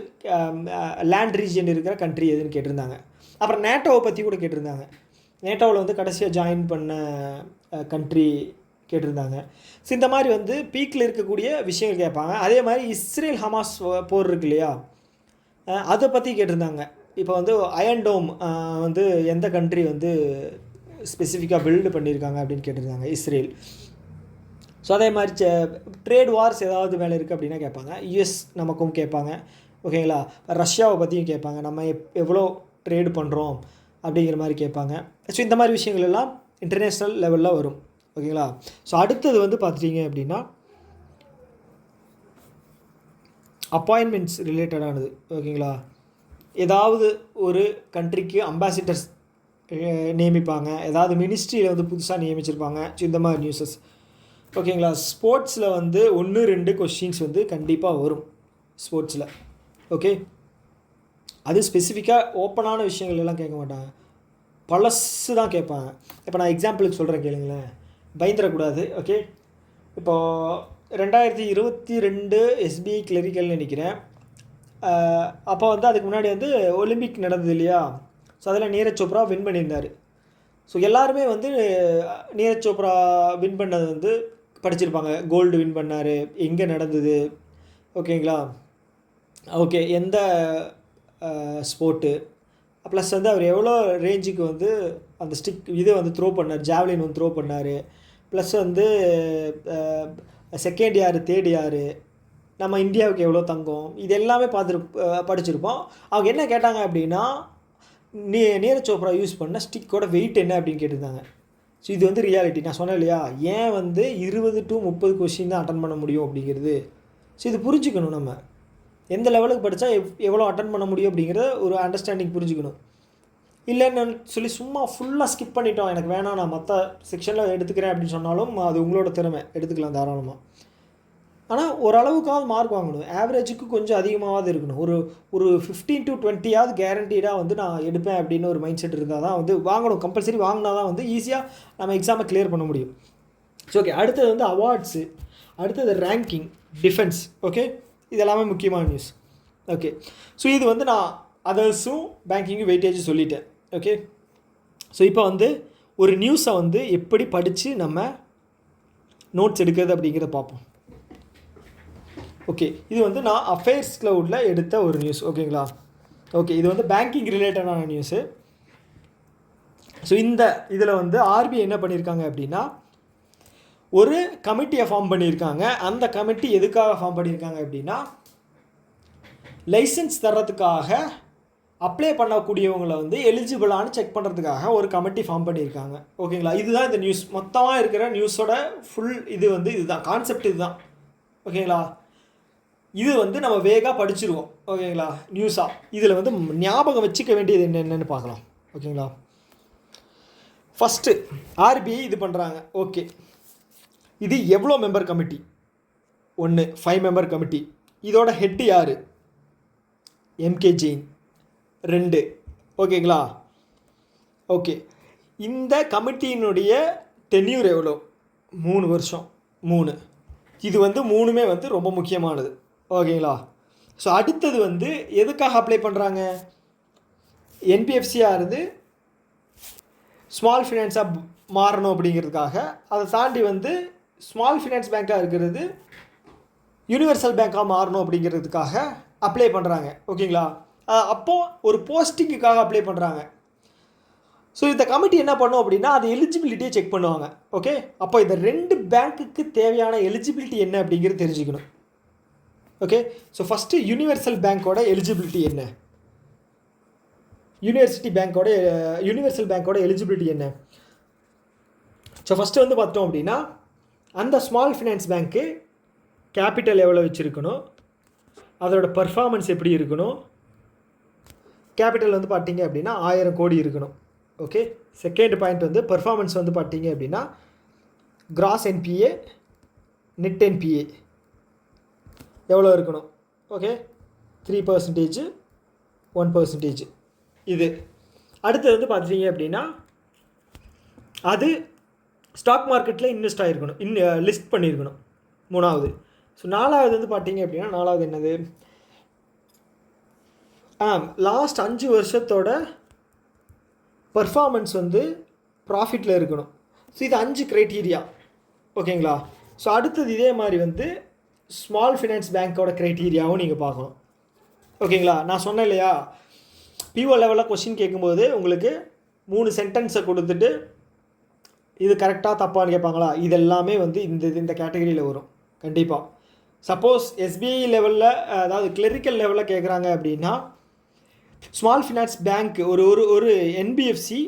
லேண்ட் ரீஜன் இருக்கிற கண்ட்ரி எதுன்னு கேட்டிருந்தாங்க. அப்புறம் நேட்டோவை பற்றி கூட கேட்டிருந்தாங்க. நேட்டோவில் வந்து கடைசியாக ஜாயின் பண்ண கண்ட்ரி கேட்டிருந்தாங்க. ஸோ இந்த மாதிரி வந்து பீக்கில் இருக்கக்கூடிய விஷயங்கள் கேட்பாங்க. அதே மாதிரி இஸ்ரேல் ஹமாஸ் போர் இருக்கு இல்லையா, அதை பற்றி கேட்டிருந்தாங்க. இப்போ வந்து அயன் டோம் வந்து எந்த கண்ட்ரி வந்து ஸ்பெசிஃபிக்காக பில்டு பண்ணியிருக்காங்க அப்படின்னு கேட்டிருந்தாங்க, இஸ்ரேல். ஸோ அதே மாதிரி ட்ரேட் வார்ஸ் ஏதாவது வேலை இருக்குது அப்படின்னா கேட்பாங்க. யுஎஸ் நமக்கும் கேட்பாங்க. ஓகேங்களா. ரஷ்யாவை பற்றியும் கேட்பாங்க, நம்ம எவ்வளோ ட்ரேடு பண்ணுறோம் அப்படிங்கிற மாதிரி கேட்பாங்க. ஸோ இந்த மாதிரி விஷயங்கள் எல்லாம் இன்டர்நேஷ்னல் லெவலில் வரும். ஓகேங்களா. ஸோ அடுத்தது வந்து பார்த்துட்டிங்க அப்படின்னா அப்பாயின்மெண்ட்ஸ் ரிலேட்டடானது. ஓகேங்களா. ஏதாவது ஒரு கண்ட்ரிக்கு அம்பாசிடர்ஸ் நியமிப்பாங்க, ஏதாவது மினிஸ்ட்ரியில் வந்து புதுசாக நியமிச்சிருப்பாங்க. ஸோ இந்த மாதிரி நியூஸஸ். ஓகேங்களா. ஸ்போர்ட்ஸில் வந்து 1-2 கொஸ்டின்ஸ் வந்து கண்டிப்பாக வரும் ஸ்போர்ட்ஸில். ஓகே. அது ஸ்பெசிஃபிக்காக ஓப்பனான விஷயங்கள் எல்லாம் கேட்க மாட்டாங்க, பழசு தான் கேட்பாங்க. இப்போ நான் எக்ஸாம்பிளுக்கு சொல்கிறேன் கேளுங்களேன், பயந்துடக்கூடாது. ஓகே. இப்போது 2022 எஸ்பிஐ கிளரிக்கல்னு நினைக்கிறேன். அப்போ வந்து அதுக்கு முன்னாடி வந்து ஒலிம்பிக் நடந்தது இல்லையா. ஸோ அதில் நீரஜ் சோப்ரா வின் பண்ணியிருந்தார். ஸோ எல்லாருமே வந்து நீரஜ் சோப்ரா வின் பண்ணது வந்து படிச்சிருப்பாங்க. கோல்டு வின் பண்ணார், எங்கே நடந்தது, ஓகேங்களா. ஓகே, எந்த ஸ்போர்ட்டு, ப்ளஸ் வந்து அவர் எவ்வளோ ரேஞ்சுக்கு வந்து அந்த ஸ்டிக் இதை வந்து த்ரோ பண்ணார், ஜாவ்லின் வந்து த்ரோ பண்ணார், ப்ளஸ் வந்து செகண்ட் யார் தேர்ட் யார், நம்ம இந்தியாவுக்கு எவ்வளோ தங்கம், இது எல்லாமே படிச்சிருப்போம். அவங்க என்ன கேட்டாங்க அப்படின்னா, நீரஜ் சோப்ரா யூஸ் பண்ண ஸ்டிக்கோட வெயிட் என்ன அப்படின்னு கேட்டிருந்தாங்க. ஸோ இது வந்து ரியாலிட்டி. நான் சொன்னேன் இல்லையா, ஏன் வந்து 20 to 30 கொஸ்டின் தான் அட்டன் பண்ண முடியும் அப்படிங்கிறது. ஸோ இது புரிஞ்சுக்கணும், நம்ம எந்த லெவலுக்கு படித்தா எவ்வளோ அட்டன் பண்ண முடியும் அப்படிங்கிறத ஒரு அண்டர்ஸ்டாண்டிங் புரிஞ்சுக்கணும். இல்லைன்னு சொல்லி சும்மா ஃபுல்லாக ஸ்கிப் பண்ணிட்டோம், எனக்கு வேணாம் நான் மற்ற செக்ஷனில் எடுத்துக்கிறேன் அப்படின்னு சொன்னாலும் அது உங்களோட திறமை, எடுத்துக்கலாம் தாராளமாக. ஆனால் ஓரளவுக்காவது மார்க் வாங்கணும். ஆவரேஜுக்கு கொஞ்சம் அதிகமாகவது இருக்கணும். ஒரு 15 to 20 கேரண்டீடாக வந்து நான் எடுப்பேன் அப்படின்னு ஒரு மைண்ட் செட் இருந்தால் தான் வந்து வாங்கணும். கம்பல்சரி வாங்கினா தான் வந்து ஈஸியாக நம்ம எக்ஸாமை கிளியர் பண்ண முடியும். So okay. அடுத்தது வந்து அவார்ட்ஸு, அடுத்தது ரேங்கிங், டிஃபென்ஸ். ஓகே, இது எல்லாமே முக்கியமான நியூஸ். ஓகே. ஸோ இது வந்து நான் அதர்ஸும் பேங்கிங்கும் வெயிட்டேஜும் சொல்லிட்டேன். ஓகே. ஸோ இப்போ வந்து ஒரு நியூஸை வந்து எப்படி படித்து நம்ம நோட்ஸ் எடுக்கிறது அப்படிங்கிறத பார்ப்போம். ஓகே. இது வந்து நான் அஃபேர்ஸ் க்ளவுடில் எடுத்த ஒரு நியூஸ். ஓகேங்களா. ஓகே. இது வந்து பேங்கிங் ரிலேட்டடான நியூஸு. ஸோ இந்த இதில் வந்து ஆர்பிஐ என்ன பண்ணியிருக்காங்க அப்படின்னா, ஒரு கமிட்டியை ஃபார்ம் பண்ணியிருக்காங்க. அந்த கமிட்டி எதுக்காக ஃபார்ம் பண்ணியிருக்காங்க அப்படின்னா, லைசன்ஸ் தர்றதுக்காக அப்ளை பண்ணக்கூடியவங்களை வந்து எலிஜிபிளானு செக் பண்ணுறதுக்காக ஒரு கமிட்டி ஃபார்ம் பண்ணியிருக்காங்க. ஓகேங்களா. இதுதான் இந்த நியூஸ். மொத்தமாக இருக்கிற நியூஸோட ஃபுல் இது வந்து இதுதான் கான்செப்ட், இதுதான். ஓகேங்களா. இது வந்து நம்ம வேகாக படிச்சிருவோம். ஓகேங்களா. நியூஸாக இதில் வந்து ஞாபகம் வச்சுக்க வேண்டியது என்னென்னு பார்க்கலாம். ஓகேங்களா. ஃபஸ்ட்டு ஆர்பிஐ இது பண்ணுறாங்க. ஓகே. இது எவ்வளோ மெம்பர் கமிட்டி? 1 5 member committee. இதோட ஹெட்டு யார்? எம்கே ஜெயின். 2. ஓகேங்களா. ஓகே. இந்த கமிட்டியினுடைய டென்யூர் எவ்வளோ? 3 வருஷம். 3. இது வந்து 3மே வந்து ரொம்ப முக்கியமானது. ஓகேங்களா. ஸோ அடுத்தது வந்து எதுக்காக அப்ளை பண்ணுறாங்க? என்பிஎஃப்சியாக இருந்து ஸ்மால் ஃபினான்ஸாக மாறணும் அப்படிங்கிறதுக்காக. அதை தாண்டி வந்து ஸ்மால் ஃபினான்ஸ் பேங்காக இருக்கிறது யூனிவர்சல் பேங்காக மாறணும் அப்படிங்கிறதுக்காக அப்ளை பண்ணுறாங்க. ஓகேங்களா. அப்போது ஒரு போஸ்டிங்குக்காக அப்ளை பண்ணுறாங்க. ஸோ இந்த கமிட்டி என்ன பண்ணும் அப்படின்னா, அது எலிஜிபிலிட்டியை செக் பண்ணுவாங்க. ஓகே. அப்போ இந்த 2 பேங்க்குக்கு தேவையான எலிஜிபிலிட்டி என்ன அப்படிங்கிறது தெரிஞ்சுக்கணும். ஓகே. ஸோ ஃபஸ்ட்டு யூனிவர்சல் பேங்க்கோட எலிஜிபிலிட்டி என்ன, யூனிவர்சல் பேங்க்கோட எலிஜிபிலிட்டி என்ன. ஸோ ஃபஸ்ட்டு வந்து பார்த்தோம் அப்படின்னா, அந்த ஸ்மால் ஃபினான்ஸ் பேங்க்கு கேபிட்டல் எவ்வளோ வச்சுருக்கணும், அதோட பர்ஃபார்மன்ஸ் எப்படி இருக்கணும், கேபிட்டல் வந்து பார்த்தீங்க அப்படின்னா 1000 கோடி இருக்கணும். ஓகே. செகண்ட் பாயிண்ட் வந்து பெர்ஃபார்மன்ஸ் வந்து பார்த்தீங்க அப்படின்னா கிராஸ் என்பிஏ நெட் என்பிஏ எவ்வளோ இருக்கணும். ஓகே. 3%, 1%. இது அடுத்தது வந்து பார்த்தீங்க அப்படின்னா அது ஸ்டாக் மார்க்கெட்டில் இன்வெஸ்ட் ஆகிருக்கணும், லிஸ்ட் பண்ணியிருக்கணும். 3வது. ஸோ 4வது வந்து பார்த்தீங்க அப்படின்னா 4வது என்னது, லாஸ்ட் 5 வருஷத்தோட பர்ஃபார்மன்ஸ் வந்து ப்ராஃபிட்டில் இருக்கணும். ஸோ இது 5 க்ரைட்டீரியா. ஓகேங்களா. ஸோ அடுத்தது இதே மாதிரி வந்து ஸ்மால் ஃபினான்ஸ் பேங்க்கோட க்ரைட்டீரியாவும் நீங்கள் பார்க்கணும். ஓகேங்களா. நான் சொன்னேன் இல்லையா, பிஓ லெவலில் கொஸ்டின் கேட்கும்போது உங்களுக்கு 3 சென்டென்ஸை கொடுத்துட்டு இது கரெக்டாக தப்பான்னு கேட்பாங்களா, இதெல்லாமே வந்து இந்த கேட்டகரியில் வரும் கண்டிப்பாக. சப்போஸ் எஸ்பிஐ லெவலில், அதாவது கிளரிக்கல் லெவலில் கேட்குறாங்க அப்படின்னா ஸ்மால் ஃபினான்ஸ் பேங்க் ஒரு என்பிஎஃப்சி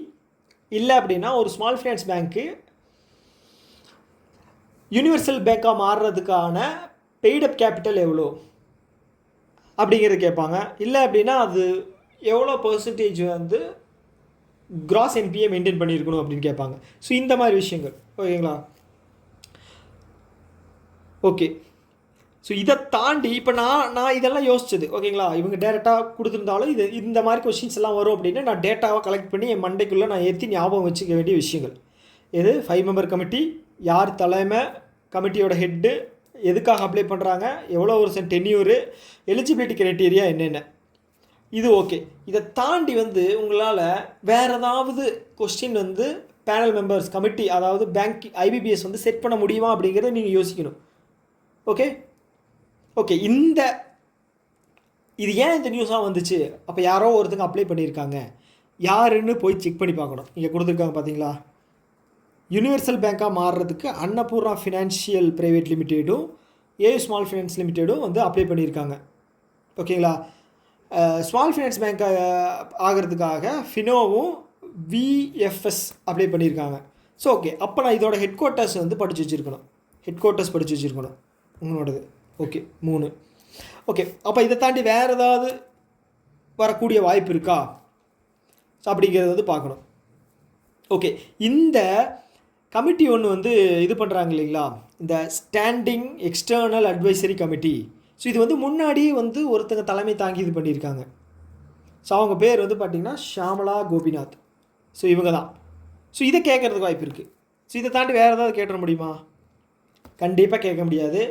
இல்லை அப்படின்னா ஒரு ஸ்மால் ஃபினான்ஸ் பேங்க்கு யூனிவர்சல் பேங்காக மாறுறதுக்கான பெய்டப் கேபிட்டல் எவ்வளோ அப்படிங்கிறது கேட்பாங்க. இல்லை அப்படின்னா அது எவ்வளோ பர்சன்டேஜ் வந்து கிராஸ் என்பிஏ மெயின்டைன் பண்ணியிருக்கணும் அப்படின்னு கேட்பாங்க. ஸோ இந்த மாதிரி விஷயங்கள். ஓகேங்களா. ஓகே. ஸோ இதை தாண்டி இப்போ நான் இதெல்லாம் யோசிச்சது. ஓகேங்களா. இவங்க டேரெக்டாக கொடுத்துருந்தாலும் இந்த மாதிரி கொஷின்ஸ் எல்லாம் வரும் அப்படின்னு நான் டேட்டாவை கலெக்ட் பண்ணி என் மண்டைக்குள்ளே நான் ஏற்றி ஞாபகம் வச்சுக்க வேண்டிய விஷயங்கள். இது 5 மெம்பர் கமிட்டி, யார் தலைமை, கமிட்டியோட ஹெட்டு, எதுக்காக அப்ளை பண்ணுறாங்க, எவ்வளோ வருஷம் டென்யூரு, எலிஜிபிலிட்டி க்ரைட்டீரியா என்னென்ன, இது ஓகே. இதை தாண்டி வந்து உங்களால் வேறு ஏதாவது கொஸ்டின் வந்து பேனல் மெம்பர்ஸ் கமிட்டி, அதாவது பேங்க் ஐபிபிஎஸ் வந்து செட் பண்ண முடியுமா அப்படிங்கிறத நீங்கள் யோசிக்கணும். ஓகே. ஓகே. இது ஏன் இந்த நியூஸாக வந்துச்சு, அப்போ யாரோ ஒருத்தங்க அப்ளை பண்ணியிருக்காங்க, யாருன்னு போய் செக் பண்ணி பார்க்கணும். இங்கே கொடுத்துருக்காங்க பார்த்தீங்களா, யூனிவர்சல் பேங்காக மாறுறதுக்கு அன்னபூர்ணா ஃபினான்ஷியல் ப்ரைவேட் லிமிடெடும் ஏயு ஸ்மால் ஃபினான்ஸ் லிமிடெடும் வந்து அப்ளை பண்ணியிருக்காங்க. ஓகேங்களா. ஸ்மால் ஃபினான்ஸ் பேங்க் ஆகிறதுக்காக ஃபினோவும் விஎஃப்எஸ் அப்ளை பண்ணியிருக்காங்க. So okay. அப்போ நான் இதோட ஹெட் குவார்ட்டர்ஸ் வந்து படித்து வச்சுருக்கணும் உங்களோடது. ஓகே. 3. ஓகே. அப்போ இதை தாண்டி வேறு ஏதாவது வரக்கூடிய வாய்ப்பு இருக்கா அப்படிங்கிறது வந்து பார்க்கணும். ஓகே. இந்த கமிட்டி ஒன்று வந்து இது பண்ணுறாங்க இல்லைங்களா, இந்த standing external advisory committee. So இது வந்து முன்னாடி வந்து ஒருத்தங்க தலைமை தாங்கி இது பண்ணியிருக்காங்க. ஸோ அவங்க பேர் வந்து பார்த்திங்கன்னா ஷாமலா கோபிநாத். ஸோ இவங்க தான். ஸோ இதை கேட்குறதுக்கு வாய்ப்பு இருக்குது. ஸோ இதை தாண்டி வேறு ஏதாவது கேட்டுற முடியுமா? கண்டிப்பாக கேட்க முடியாது.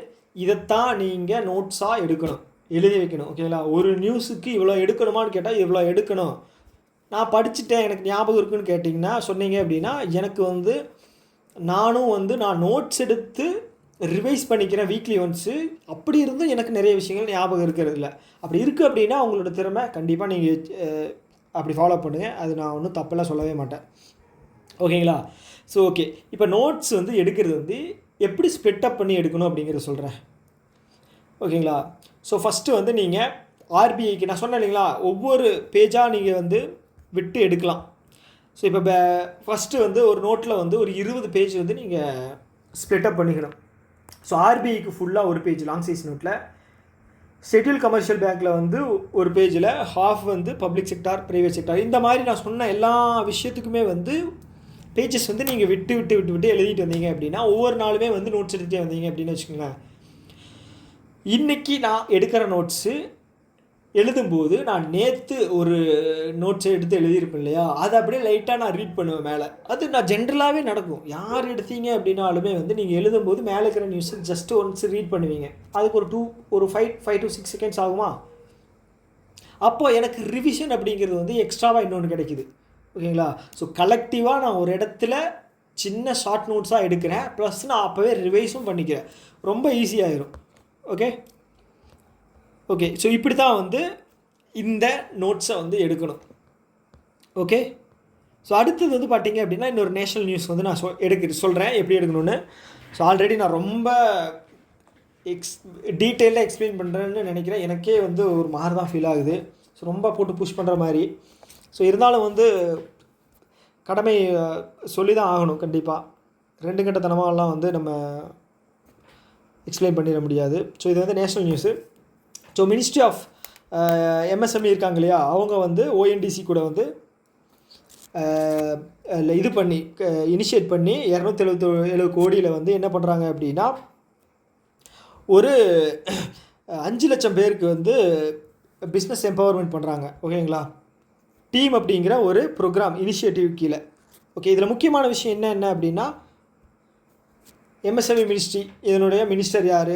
இதைத்தான் நீங்கள் நோட்ஸாக எடுக்கணும், எழுதி வைக்கணும். ஓகேங்களா. ஒரு நியூஸுக்கு இவ்வளோ எடுக்கணுமான்னு கேட்டால் இவ்வளோ எடுக்கணும். நான் படிச்சுட்டேன், எனக்கு ஞாபகம் இருக்குன்னு கேட்டிங்கன்னா சொன்னீங்க அப்படின்னா எனக்கு வந்து நானும் வந்து நான் நோட்ஸ் எடுத்து ரிவைஸ் பண்ணிக்கிறேன் வீக்லி ஒன்ஸு. அப்படி இருந்தும் எனக்கு நிறைய விஷயங்கள் ஞாபகம் இருக்கிறது இல்லை. அப்படி இருக்குது அப்படின்னா உங்களோட திறமை கண்டிப்பாக நீங்கள் அப்படி ஃபாலோ பண்ணுங்கள். அது நான் ஒன்றும் தப்பெல்லாம் சொல்லவே மாட்டேன். ஓகேங்களா. So okay. இப்போ நோட்ஸ் வந்து எடுக்கிறது வந்து எப்படி ஸ்ப்ளிட்டப் பண்ணி எடுக்கணும் அப்படிங்கிறத சொல்கிறேன். ஓகேங்களா. ஸோ ஃபஸ்ட்டு வந்து நீங்கள் ஆர்பிஐக்கு நான் சொன்னேன் இல்லைங்களா, ஒவ்வொரு பேஜாக நீங்கள் வந்து விட்டு எடுக்கலாம். ஸோ இப்போ ஃபஸ்ட்டு வந்து ஒரு நோட்டில் வந்து ஒரு 20 பேஜ் வந்து நீங்கள் ஸ்ப்ளிட்டப் பண்ணிக்கணும். ஸோ ஆர்பிஐக்கு ஃபுல்லாக ஒரு பேஜ் லாங் சைஸ் நோட்டில், ஷெட்யூல் கமர்ஷியல் பேங்க்கில் வந்து ஒரு பேஜில் ஹாஃப் வந்து பப்ளிக் செக்டார், ப்ரைவேட் செக்டார், இந்த மாதிரி நான் சொன்ன எல்லா விஷயத்துக்குமே வந்து பேஜஸ் வந்து நீங்கள் விட்டு எழுதிட்டு வந்தீங்க அப்படின்னா ஒவ்வொரு நாளுமே வந்து நோட்ஸ் எடுத்துகிட்டே வந்தீங்க அப்படின்னு வச்சுக்கோங்களேன். இன்றைக்கி நான் எடுக்கிற நோட்ஸு எழுதும்போது நான் நேற்று ஒரு நோட்ஸை எடுத்து எழுதியிருப்பேன் இல்லையா, அதை அப்படியே லைட்டாக நான் ரீட் பண்ணுவேன் மேலே. அது நான் ஜென்ரலாகவே நடக்கும். யார் எடுத்தீங்க அப்படின்னாலுமே வந்து நீங்கள் எழுதும்போது மேலே இருக்கிற நியூஸை ஜஸ்ட் ஒன்ஸ் ரீட் பண்ணுவீங்க. அதுக்கு ஒரு 5 to 6 செகண்ட்ஸ் ஆகுமா. அப்போது எனக்கு ரிவிஷன் அப்படிங்கிறது வந்து எக்ஸ்ட்ராவாக இன்னொன்று கிடைக்குது. ஓகேங்களா. ஸோ கலெக்டிவாக நான் ஒரு இடத்துல சின்ன ஷார்ட் நோட்ஸாக எடுக்கிறேன், ப்ளஸ் நான் அப்போவே ரிவைஸும் பண்ணிக்கிறேன். ரொம்ப ஈஸியாகிடும். ஓகே. ஓகே. ஸோ இப்படி தான் வந்து இந்த நோட்ஸை வந்து எடுக்கணும். ஓகே. ஸோ அடுத்தது வந்து பார்த்திங்க அப்படின்னா இன்னொரு நேஷ்னல் நியூஸ் வந்து நான் சொல்கிறேன் எப்படி எடுக்கணும்னு. ஸோ ஆல்ரெடி நான் ரொம்ப டீட்டெயிலாக எக்ஸ்பிளைன் பண்ணுறேன்னு நினைக்கிறேன். எனக்கே வந்து ஒரு மாதிரி தான் ஃபீல் ஆகுது. ஸோ ரொம்ப போட்டு புஷ் பண்ணுற மாதிரி. ஸோ இருந்தாலும் வந்து கடமை சொல்லி தான் ஆகணும் கண்டிப்பாக. 2 கட்டத்தனமாலாம் வந்து நம்ம எக்ஸ்பிளைன் பண்ணிட முடியாது. ஸோ இது வந்து national news. So ministry of MSME இருக்காங்க இல்லையா, அவங்க வந்து ஓஎன்டிசி கூட வந்து இது பண்ணி இனிஷியேட் பண்ணி 277 கோடியில் வந்து என்ன பண்ணுறாங்க அப்படின்னா ஒரு 5 லட்சம் பேருக்கு வந்து பிஸ்னஸ் எம்பவர்மெண்ட் பண்ணுறாங்க. ஓகேங்களா, டீம் அப்படிங்கிற ஒரு ப்ரோக்ராம் இனிஷியேட்டிவ் கீழே. ஓகே, இதில் முக்கியமான விஷயம் என்ன அப்படின்னா எம்எஸ்எம்இ மினிஸ்ட்ரி, இதனுடைய மினிஸ்டர் யார்,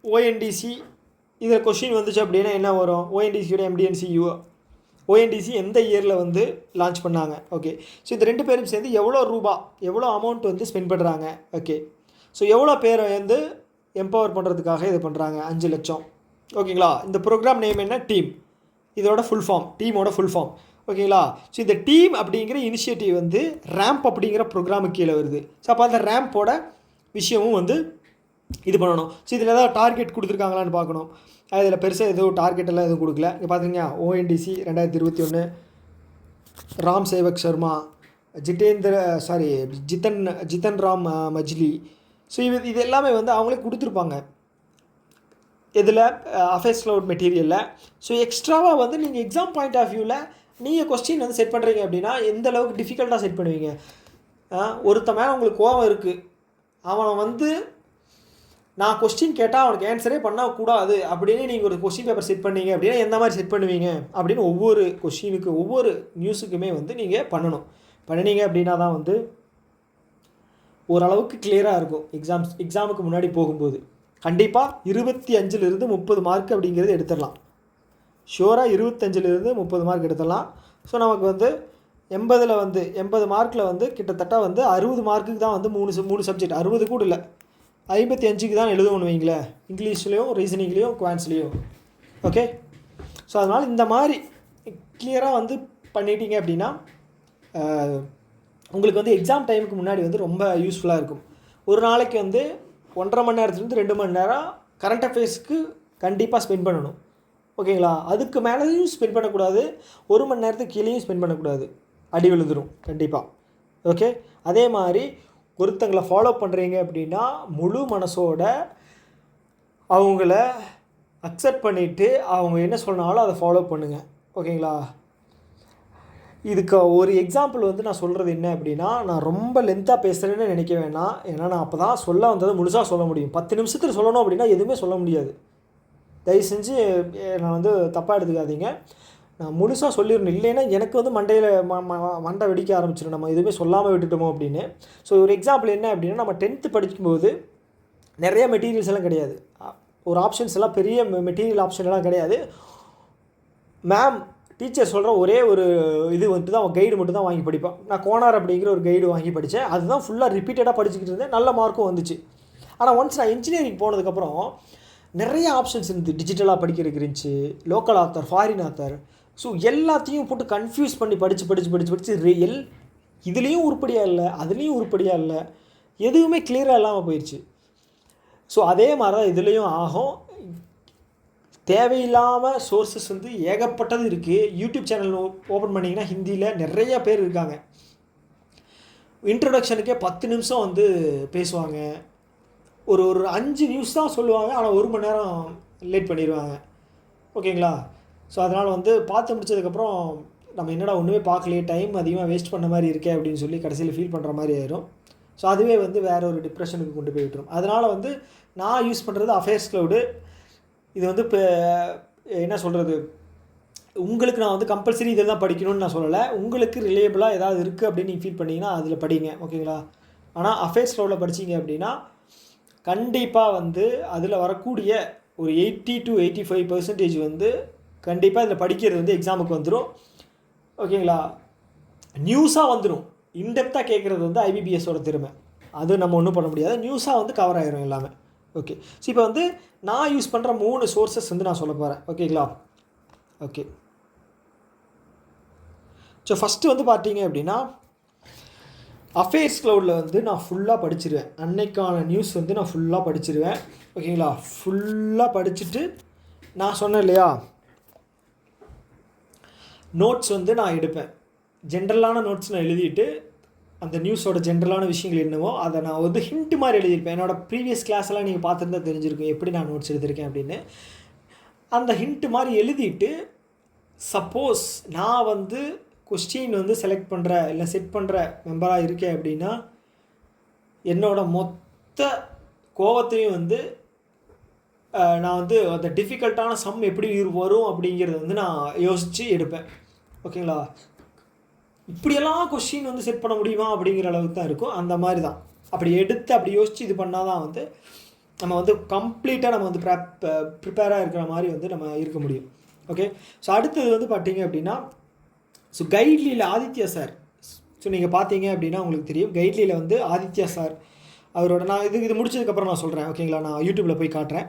ஓஎன்டிசி. இதில் கொஷின் வந்துச்சு அப்படின்னா என்ன வரும், ஓஎன்டிசியோட எம்டிஎன்சியூ, ஓஎன்டிசி எந்த இயரில் வந்து லான்ச் பண்ணாங்க. ஓகே, ஸோ இந்த 2 பேரும் சேர்ந்து எவ்வளோ அமௌண்ட் வந்து ஸ்பெண்ட் பண்ணுறாங்க. ஓகே, ஸோ எவ்வளோ பேரை வந்து எம்பவர் பண்ணுறதுக்காக இது பண்ணுறாங்க, 5 லட்சம். ஓகேங்களா, இந்த ப்ரோக்ராம் நேம் என்ன, டீம். இதோட ஃபுல் ஃபார்ம், டீமோட ஃபுல் ஃபார்ம். ஓகேங்களா, ஸோ இந்த டீம் அப்படிங்கிற இனிஷியேட்டிவ் வந்து ரேம்ப் அப்படிங்கிற ப்ரோக்ராமுக்கு கீழே வருது. ஸோ அப்போ அந்த ரேம்போட விஷயமும் வந்து இது பண்ணணும். ஸோ இதில் ஏதாவது டார்கெட் கொடுத்துருக்காங்களான்னு பார்க்கணும். அதில் பெருசாக எதுவும் டார்கெட் எல்லாம் எதுவும் கொடுக்கல. இங்கே பார்த்தீங்கன்னா ஓஎன்டிசி 2021 ராம் சேவக் சர்மா, ஜித்தன் ராம் மஜ்லி. ஸோ இது எல்லாமே வந்து அவங்களே கொடுத்துருப்பாங்க இதில் அஃபேர்ஸ் க்ளவுட் மெட்டீரியலில். ஸோ எக்ஸ்ட்ராவாக வந்து நீங்கள் எக்ஸாம் பாயிண்ட் ஆஃப் வியூவில் நீங்கள் கொஸ்டின் வந்து செட் பண்ணுறீங்க அப்படின்னா எந்த அளவுக்கு டிஃபிகல்ட்டாக செட் பண்ணுவீங்க. ஒருத்த மேலே உங்களுக்கு கோவம் இருக்குது, அவனை வந்து நான் கொஸ்டின் கேட்டால் அவனுக்கு ஆன்சரே பண்ணக்கூடாது அப்படின்னு நீங்கள் ஒரு கொஸ்டின் பேப்பர் செட் பண்ணீங்க அப்படின்னா எந்த மாதிரி செட் பண்ணுவீங்க அப்படின்னு ஒவ்வொரு கொஸ்டினுக்கு ஒவ்வொரு நியூஸுக்குமே வந்து நீங்கள் பண்ணினீங்க அப்படின்னா தான் வந்து ஓரளவுக்கு கிளியராக இருக்கும். எக்ஸாமுக்கு முன்னாடி போகும்போது கண்டிப்பாக 25லிருந்து 30 மார்க் அப்படிங்கிறது எடுத்துடலாம். ஷோராக 25லிருந்து 30 மார்க் எடுத்துடலாம். ஸோ நமக்கு வந்து 80 மார்க்கில் வந்து கிட்டத்தட்ட வந்து 60 மார்க்குக்கு தான் வந்து 3 சப்ஜெக்ட், 60 கூட இல்லை, 55க்கு தான் எழுதணும்னு வைங்களேன், இங்கிலீஷ்லேயும் ரீசனிங்லேயும் குவான்ஸ்லேயும். ஓகே, ஸோ அதனால் இந்த மாதிரி கிளியராக வந்து பண்ணிட்டீங்க அப்படின்னா உங்களுக்கு வந்து எக்ஸாம் டைமுக்கு முன்னாடி வந்து ரொம்ப யூஸ்ஃபுல்லாக இருக்கும். ஒரு நாளைக்கு வந்து 1.5 மணி நேரத்துலேருந்து 2 மணி நேரம் கரண்ட் அஃபேர்ஸ்க்கு கண்டிப்பாக ஸ்பெண்ட் பண்ணணும். ஓகேங்களா, அதுக்கு மேலேயும் ஸ்பெண்ட் பண்ணக்கூடாது, 1 மணி நேரத்துக்கு கீழேயும் ஸ்பெண்ட் பண்ணக்கூடாது, அடி விழுந்துடும் கண்டிப்பாக. ஓகே, அதே மாதிரி ஒருத்தங்களை ஃபாலோ பண்ணுறீங்க அப்படின்னா முழு மனசோட அவங்கள அக்செப்ட் பண்ணிவிட்டு அவங்க என்ன சொன்னாலும் அதை ஃபாலோ பண்ணுங்கள். ஓகேங்களா, இதுக்கு ஒரு எக்ஸாம்பிள் வந்து நான் சொல்கிறது என்ன அப்படின்னா, நான் ரொம்ப லென்த்தாக பேசுகிறேன்னு நினைக்க வேணாம். ஏன்னா நான் அப்போ தான் சொல்ல வந்ததை முழுசாக சொல்ல முடியும். 10 நிமிஷத்தில் சொல்லணும் அப்படின்னா எதுவுமே சொல்ல முடியாது. தயவு செஞ்சு நான் வந்து தப்பாக எடுத்துக்காதீங்க, நான் முழுசாக சொல்லிடணும். இல்லைன்னா எனக்கு வந்து மண்டை வெடிக்க ஆரம்பிச்சிடும் நம்ம எதுவுமே சொல்லாமல் விட்டுட்டோமோ அப்படின்னு. ஸோ ஒரு எக்ஸாம்பிள் என்ன அப்படின்னா, நம்ம 10th படிக்கும்போது நிறைய மெட்டீரியல்ஸ் எல்லாம் கிடையாது, ஒரு ஆப்ஷன்ஸ் எல்லாம் பெரிய மெட்டீரியல் ஆப்ஷன் எல்லாம் கிடையாது. மேம் டீச்சர் சொல்கிற ஒரே ஒரு இது வந்துட்டு தான் அவன் கைடு மட்டும் தான் வாங்கி படிப்பான். நான் கோனார் அப்படிங்கிற ஒரு கைடு வாங்கி படித்தேன், அதுதான் ஃபுல்லாக ரிப்பீட்டடாக படிச்சுக்கிட்டு இருந்தேன், நல்ல மார்க்கும் வந்துச்சு. ஆனால் ஒன்ஸ் நான் இன்ஜினியரிங் போனதுக்கப்புறம் நிறைய ஆப்ஷன்ஸ் இருந்து டிஜிட்டலாக படிக்கிறதுக்கு இருந்துச்சு, local author, foreign author. So எல்லாத்தையும் போட்டு கன்ஃபியூஸ் பண்ணி படித்து இதுலேயும் உருப்படியாக இல்லை, அதுலேயும் உருப்படியாக இல்லை, எதுவுமே கிளியராக இல்லாமல் போயிடுச்சு. ஸோ அதே மாதிரி தான் இதுலேயும் ஆகும். தேவையில்லாமல் சோர்ஸஸ் வந்து ஏகப்பட்டது இருக்குது. யூடியூப் சேனல் ஓப்பன் பண்ணிங்கன்னா ஹிந்தியில் நிறைய பேர் இருக்காங்க. இன்ட்ரொடக்ஷனுக்கே 10 நிமிஷம் வந்து பேசுவாங்க, ஒரு 5 நியூஸ் தான் சொல்லுவாங்க, ஆனால் 1 மணி நேரம் லேட் பண்ணிடுவாங்க. ஓகேங்களா, ஸோ அதனால் வந்து பார்த்து முடிச்சதுக்கப்புறம் நம்ம என்னடா ஒன்றுமே பார்க்கலையே, டைம் அதிகமாக வேஸ்ட் பண்ண மாதிரி இருக்கே அப்படின்னு சொல்லி கடைசியில் ஃபீல் பண்ணுற மாதிரி ஆயிரும். ஸோ அதுவே வந்து வேறு ஒரு டிப்ரெஷனுக்கு கொண்டு போய் விட்டுரும். அதனால் வந்து நான் யூஸ் பண்ணுறது அஃபேர்ஸ் க்ளவுடு. இது வந்து இப்போ என்ன சொல்கிறது, உங்களுக்கு நான் வந்து கம்பல்சரி இதில் தான் படிக்கணும்னு நான் சொல்லலை, உங்களுக்கு ரிலேபிளாக ஏதாவது இருக்குது அப்படின்னு நீங்கள் ஃபீல் பண்ணிங்கன்னா அதில் படிங்க. ஓகேங்களா, ஆனால் அஃபேர்ஸ் க்ளவுடில் படிச்சிங்க அப்படின்னா கண்டிப்பாக வந்து அதில் வரக்கூடிய ஒரு 80 to 85% வந்து கண்டிப்பாக இதில் படிக்கிறது வந்து எக்ஸாமுக்கு வந்துடும். ஓகேங்களா, நியூஸாக வந்துடும். இன்டெப்த்தாக கேட்குறது வந்து ஐபிபிஎஸோட திறமை, அது நம்ம ஒன்றும் பண்ண முடியாது, நியூஸாக வந்து கவர் ஆகிரும் எல்லாமே. ஓகே, ஸோ இப்போ வந்து நான் யூஸ் பண்ணுற 3 சோர்ஸஸ் வந்து நான் சொல்ல போகிறேன். ஓகேங்களா, ஓகே. ஸோ ஃபஸ்ட்டு வந்து பார்த்தீங்க அப்படின்னா அஃபேர்ஸ் க்ளவுடில் வந்து நான் ஃபுல்லாக படிச்சிருவேன், அன்னைக்கான நியூஸ் வந்து நான் ஃபுல்லாக படிச்சிருவேன். ஓகேங்களா, ஃபுல்லாக படிச்சுட்டு நான் சொன்னேன் இல்லையா, நோட்ஸ் வந்து நான் எடுப்பேன், ஜென்ரலான நோட்ஸ் நான் எழுதிட்டு அந்த நியூஸோட ஜென்ரலான விஷயங்கள் என்னவோ அதை நான் வந்து ஹிண்ட் மாதிரி எழுதியிருப்பேன். என்னோடய ப்ரீவியஸ் கிளாஸ்லாம் நீங்கள் பார்த்துருந்தா தெரிஞ்சிருக்கும் எப்படி நான் நோட்ஸ் எடுத்திருக்கேன் அப்படின்னு. அந்த ஹிண்ட்டு மாதிரி எழுதிட்டு சப்போஸ் நான் வந்து கொஸ்டின் வந்து செலக்ட் பண்ணுற இல்லை செட் பண்ணுற மெம்பராக இருக்கேன் அப்படின்னா என்னோடய மொத்த கோவத்தையும் வந்து நான் வந்து அந்த டிஃபிகல்ட்டான சம் எப்படி வரும் அப்படிங்கிறத வந்து நான் யோசித்து எடுப்பேன். ஓகேங்களா? இப்படியெல்லாம் கொஸ்டின் வந்து செட் பண்ண முடியுமா அப்படிங்கிற அளவுக்கு தான் இருக்கும். அந்த மாதிரி தான் அப்படி எடுத்து அப்படி யோசித்து இது பண்ணால் தான் வந்து நம்ம வந்து கம்ப்ளீட்டாக நம்ம வந்து ப்ரிப்பேராக இருக்கிற மாதிரி வந்து நம்ம இருக்க முடியும். ஓகே. ஸோ அடுத்தது வந்து பார்த்தீங்க அப்படின்னா ஸோ கைட்லியில் ஆதித்யா சார். ஸோ நீங்கள் பார்த்தீங்க அப்படின்னா உங்களுக்கு தெரியும், கைட்லியில் வந்து ஆதித்யா சார் அவரோட நான் இது முடிச்சதுக்கப்புறம் நான் சொல்கிறேன். ஓகேங்களா? நான் யூடியூப்பில் போய் காட்டுறேன்.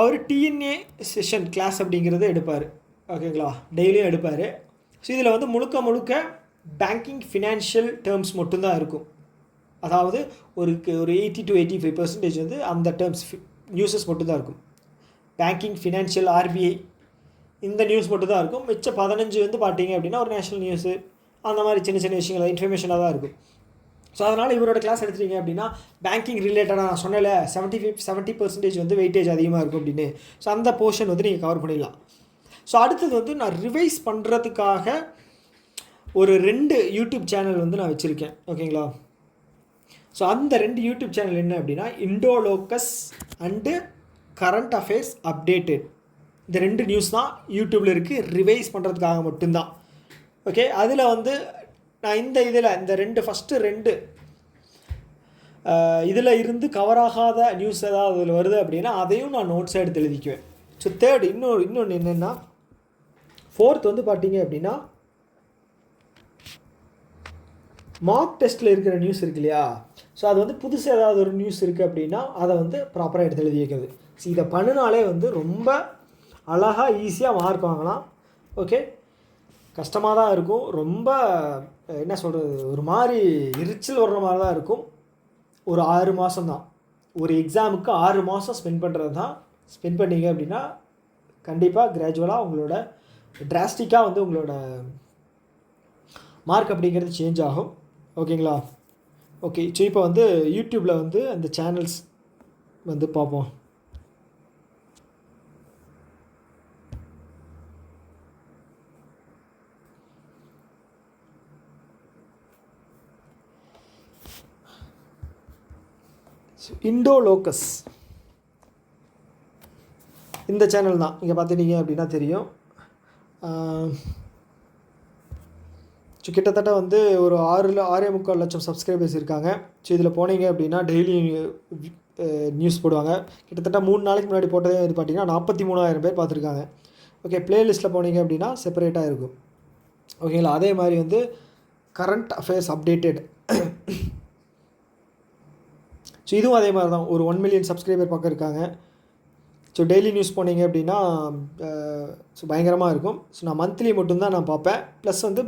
அவர் டிஎன்ஏ செஷன் கிளாஸ் அப்படிங்கிறத எடுப்பார். ஓகேங்களா? டெய்லியும் எடுப்பார். ஸோ இதில் வந்து முழுக்க பேங்கிங் ஃபினான்ஷியல் டேர்ம்ஸ் மட்டும்தான் இருக்கும். அதாவது ஒரு 80 to 85% வந்து அந்த டேர்ம்ஸ் நியூஸஸ் மட்டும்தான் இருக்கும். பேங்கிங், ஃபினான்ஷியல், ஆர்பிஐ இந்த நியூஸ் மட்டும்தான் இருக்கும். மிச்ச 15 வந்து பார்த்தீங்க அப்படின்னா ஒரு நேஷ்னல் நியூஸு அந்த மாதிரி சின்ன விஷயங்கள் இன்ஃபர்மேஷனாக தான் இருக்கும். ஸோ அதனால் இவரோட கிளாஸ் எடுத்துட்டீங்க அப்படின்னா பேங்கிங் ரிலேட்டடாக நான் சொன்னல 70% வந்து வெயிட்டேஜ் அதிகமாக இருக்கும் அப்படின்னு. ஸோ அந்த போர்ஷன் வந்து நீங்கள் கவர் பண்ணிடலாம். ஸோ அடுத்தது வந்து நான் ரிவைஸ் பண்ணுறதுக்காக ஒரு 2 யூடியூப் சேனல் வந்து நான் வச்சுருக்கேன். ஓகேங்களா? ஸோ அந்த 2 யூடியூப் சேனல் என்ன அப்படின்னா இண்டோலோக்கஸ் அண்டு கரண்ட் அஃபேர்ஸ் அப்டேட்டட். இந்த 2 நியூஸ் தான் யூடியூப்பில் இருக்குது, ரிவைஸ் பண்ணுறதுக்காக மட்டும்தான். ஓகே. அதில் வந்து நான் இந்த ஃபஸ்ட்டு 2 இதில் இருந்து கவர் ஆகாத நியூஸ் ஏதாவது அதில் வருது அப்படின்னா அதையும் நான் நோட்ஸாக எடுத்து எழுதிக்குவேன். ஸோ தேர்ட் இன்னொன்று என்னென்னா 4th வந்து பார்த்தீங்க அப்படின்னா மார்க் டெஸ்ட்டில் இருக்கிற நியூஸ் இருக்கு இல்லையா? ஸோ அது வந்து புதுசாக ஏதாவது ஒரு நியூஸ் இருக்குது அப்படின்னா அதை வந்து ப்ராப்பராக எடுத்து எழுதி வைக்கிறது. ஸோ இதை பண்ணினாலே வந்து ரொம்ப அழகாக ஈஸியாக மார்க் வாங்கலாம். ஓகே. கஷ்டமாக தான் இருக்கும், ரொம்ப என்ன சொல்கிறது, ஒரு மாதிரி எரிச்சல் வர்ற மாதிரி தான் இருக்கும். ஒரு 6 மாதம் தான், ஒரு எக்ஸாமுக்கு 6 மாதம் ஸ்பெண்ட் பண்ணுறது தான். ஸ்பெண்ட் பண்ணிங்க அப்படின்னா கண்டிப்பாக கிராஜுவலாக உங்களோட டிராஸ்டிக்காக வந்து உங்களோட மார்க் அப்படிங்கிறது சேஞ்ச் ஆகும். ஓகேங்களா? ஓகே. ஸோ இப்போ வந்து யூடியூப்பில் வந்து அந்த சேனல்ஸ் வந்து பார்ப்போம். இண்டோலோக்கஸ் இந்த சேனல் தான். இங்கே பார்த்துட்டீங்க அப்படின்னா தெரியும். ஸோ கிட்டத்தட்ட வந்து ஒரு 6.25 லட்சம் சப்ஸ்கிரைபர்ஸ் இருக்காங்க. ஸோ இதில் போனீங்க அப்படின்னா டெய்லி நியூஸ் போடுவாங்க. கிட்டத்தட்ட 3 நாளைக்கு முன்னாடி போட்டதே வந்து பார்த்திங்கன்னா 43,000 பேர் பார்த்துருக்காங்க. ஓகே. ப்ளேலிஸ்ட்டில் போனீங்க அப்படின்னா செப்பரேட்டாக இருக்கும். ஓகேங்களா? அதே மாதிரி வந்து கரண்ட் அஃபேர்ஸ் அப்டேட்டட். ஸோ இதுவும் அதே மாதிரி தான், ஒரு 1 மில்லியன் சப்ஸ்கிரைபர் பக்கம் இருக்காங்க. ஸோ டெய்லி நியூஸ் போனீங்க அப்படின்னா ஸோ பயங்கரமாக இருக்கும். ஸோ நான் மந்த்லி மட்டும்தான் நான் பார்ப்பேன். ப்ளஸ் வந்து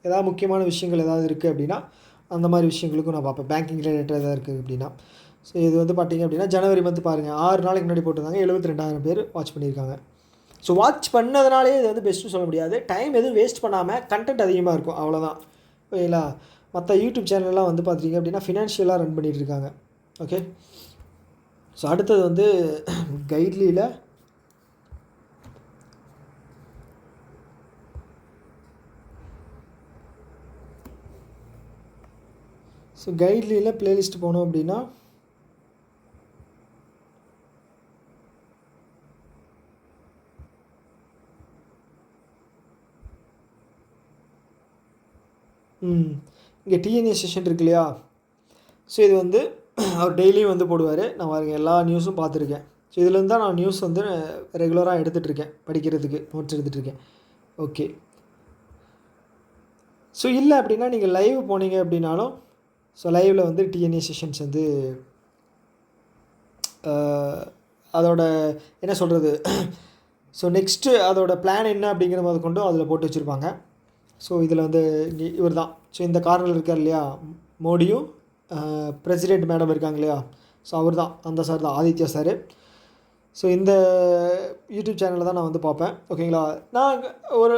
ஏதாவது முக்கியமான விஷயங்கள் ஏதாவது இருக்குது அப்படின்னா அந்த மாதிரி விஷயங்களுக்கும் நான் பார்ப்பேன். பேங்கிங் ரிலேட்டட் ஏதாவது இருக்குது அப்படின்னா. ஸோ இது வந்து பார்த்திங்க அப்படின்னா ஜனவரி மந்த் பாருங்கள், 6 நாளைக்கு முன்னாடி போட்டிருந்தாங்க, 72,000 பேர் வாட்ச் பண்ணியிருக்காங்க. ஸோ வாட்ச் பண்ணதுனாலே இது வந்து பெஸ்ட்டுன்னு சொல்ல முடியாது. டைம் எதுவும் வேஸ்ட் பண்ணாமல் கண்டென்ட் அதிகமாக இருக்கும், அவ்வளோதான். ஓகேங்களா? மற்ற யூடியூப் சேனல்லாம் வந்து பார்த்திங்க அப்படின்னா ஃபினான்ஷியலாக ரன் பண்ணிகிட்டு இருக்காங்க. ஓகே. ஸோ அடுத்தது வந்து கைட்லியில் ப்ளேலிஸ்ட் போனோம் அப்படின்னா இங்கே டிஎன்ஏ செஷன் இருக்கு இல்லையா? ஸோ இது வந்து அவர் டெய்லியும் வந்து போடுவார். நான் பாருங்க எல்லா நியூஸும் பார்த்துருக்கேன். ஸோ இதுலேருந்து தான் நான் நியூஸ் வந்து ரெகுலராக எடுத்துகிட்ருக்கேன், படிக்கிறதுக்கு நோட்ஸ் எடுத்துகிட்ருக்கேன். ஓகே. ஸோ இல்லை அப்படின்னா நீங்கள் லைவ் போனீங்க அப்படின்னாலும் ஸோ லைவில் வந்து டிஎன்ஏ செஷன்ஸ் வந்து அதோட என்ன சொல்கிறது, ஸோ நெக்ஸ்ட்டு அதோட பிளான் என்ன அப்படிங்கிற மாதிரி கொண்டும் அதில் போட்டு வச்சுருப்பாங்க. ஸோ இதில் வந்து இவர் தான். ஸோ இந்த கார்னரில் இருக்கார் இல்லையா, மோடியும் பிரசிடெண்ட் மேடம் இருக்காங்க இல்லையா, ஸோ அவர் தான், அந்த சார் தான், ஆதித்யா சார். ஸோ இந்த யூடியூப் சேனலில் தான் நான் வந்து பார்ப்பேன். ஓகேங்களா? நான் ஒரு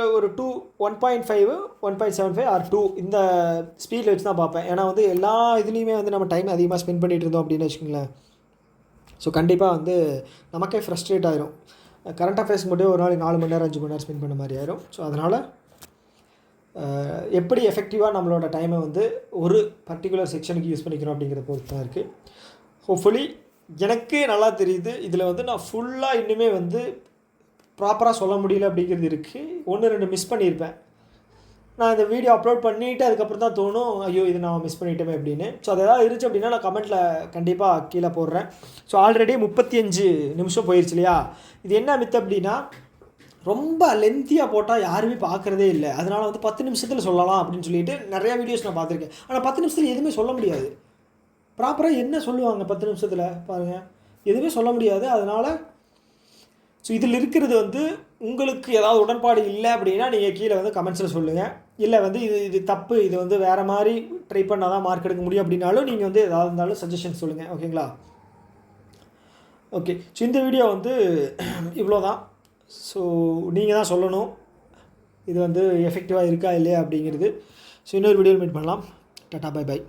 1.5 1.75 ஆர் 2 இந்த ஸ்பீடில் வச்சு தான் பார்ப்பேன். ஏன்னா வந்து எல்லா இதுலேயுமே வந்து நம்ம டைம் அதிகமாக ஸ்பெண்ட் பண்ணிகிட்டு இருந்தோம் அப்படின்னு வச்சுக்கோங்களேன். ஸோ கண்டிப்பாக வந்து நமக்கே ஃப்ரஸ்ட்ரேட் ஆகிரும். கரண்ட் அஃபேர்ஸ் மட்டும் ஒரு நாளைக்கு 4 மணி நேரம் 5 மணி நேரம் ஸ்பெண்ட் பண்ண மாதிரி ஆயிரும். ஸோ அதனால் எப்படி எஃபெக்டிவாக நம்மளோட டைமை வந்து ஒரு பர்டிகுலர் செக்ஷனுக்கு யூஸ் பண்ணிக்கிறோம் அப்படிங்கிற பொறுத்து தான் இருக்குது. ஹோப்ஃபுல்லி எனக்கு நல்லா தெரியுது. இதில் வந்து நான் ஃபுல்லாக இன்னுமே வந்து ப்ராப்பராக சொல்ல முடியல அப்படிங்கிறது இருக்குது. 1-2 மிஸ் பண்ணியிருப்பேன். நான் இந்த வீடியோ அப்லோட் பண்ணிவிட்டு அதுக்கப்புறம் தான் தோணும், ஐயோ இது நான் மிஸ் பண்ணிட்டோமே அப்படின்னு. ஸோ அது எதாவது இருந்துச்சு அப்படின்னா நான் கமெண்ட்டில் கண்டிப்பாக கீழே போடுறேன். ஸோ ஆல்ரெடி 35 நிமிஷம் போயிடுச்சு இல்லையா. இது என்ன மித்து அப்படின்னா, ரொம்ப லென்த்தியாக போட்டால் யாருமே பார்க்குறதே இல்லை. அதனால் வந்து 10 நிமிஷத்தில் சொல்லலாம் அப்படின்னு சொல்லிட்டு நிறையா வீடியோஸ் நான் பார்த்துருக்கேன். ஆனால் 10 நிமிஷத்தில் எதுவுமே சொல்ல முடியாது. ப்ராப்பராக என்ன சொல்லுவாங்க 10 நிமிஷத்தில் பாருங்கள், எதுவுமே சொல்ல முடியாது. அதனால் ஸோ இதில் இருக்கிறது வந்து உங்களுக்கு ஏதாவது உடன்பாடு இல்லை அப்படின்னா நீங்கள் கீழே வந்து கமெண்ட்ஸில் சொல்லுங்கள். இல்லை வந்து இது தப்பு, இது வந்து வேறு மாதிரி ட்ரை பண்ணால் தான் மார்க் எடுக்க முடியும் அப்படின்னாலும் நீங்கள் வந்து எதாவது இருந்தாலும் சஜஷன் சொல்லுங்கள். ஓகேங்களா? ஓகே. ஸோ இந்த வீடியோ வந்து இவ்வளோ தான். ஸோ நீங்கள் தான் சொல்லணும் இது வந்து எஃபெக்டிவாக இருக்கா இல்லையா அப்படிங்கிறது. ஸோ இன்னொரு வீடியோவில் மீட் பண்ணலாம். Tata, bye by.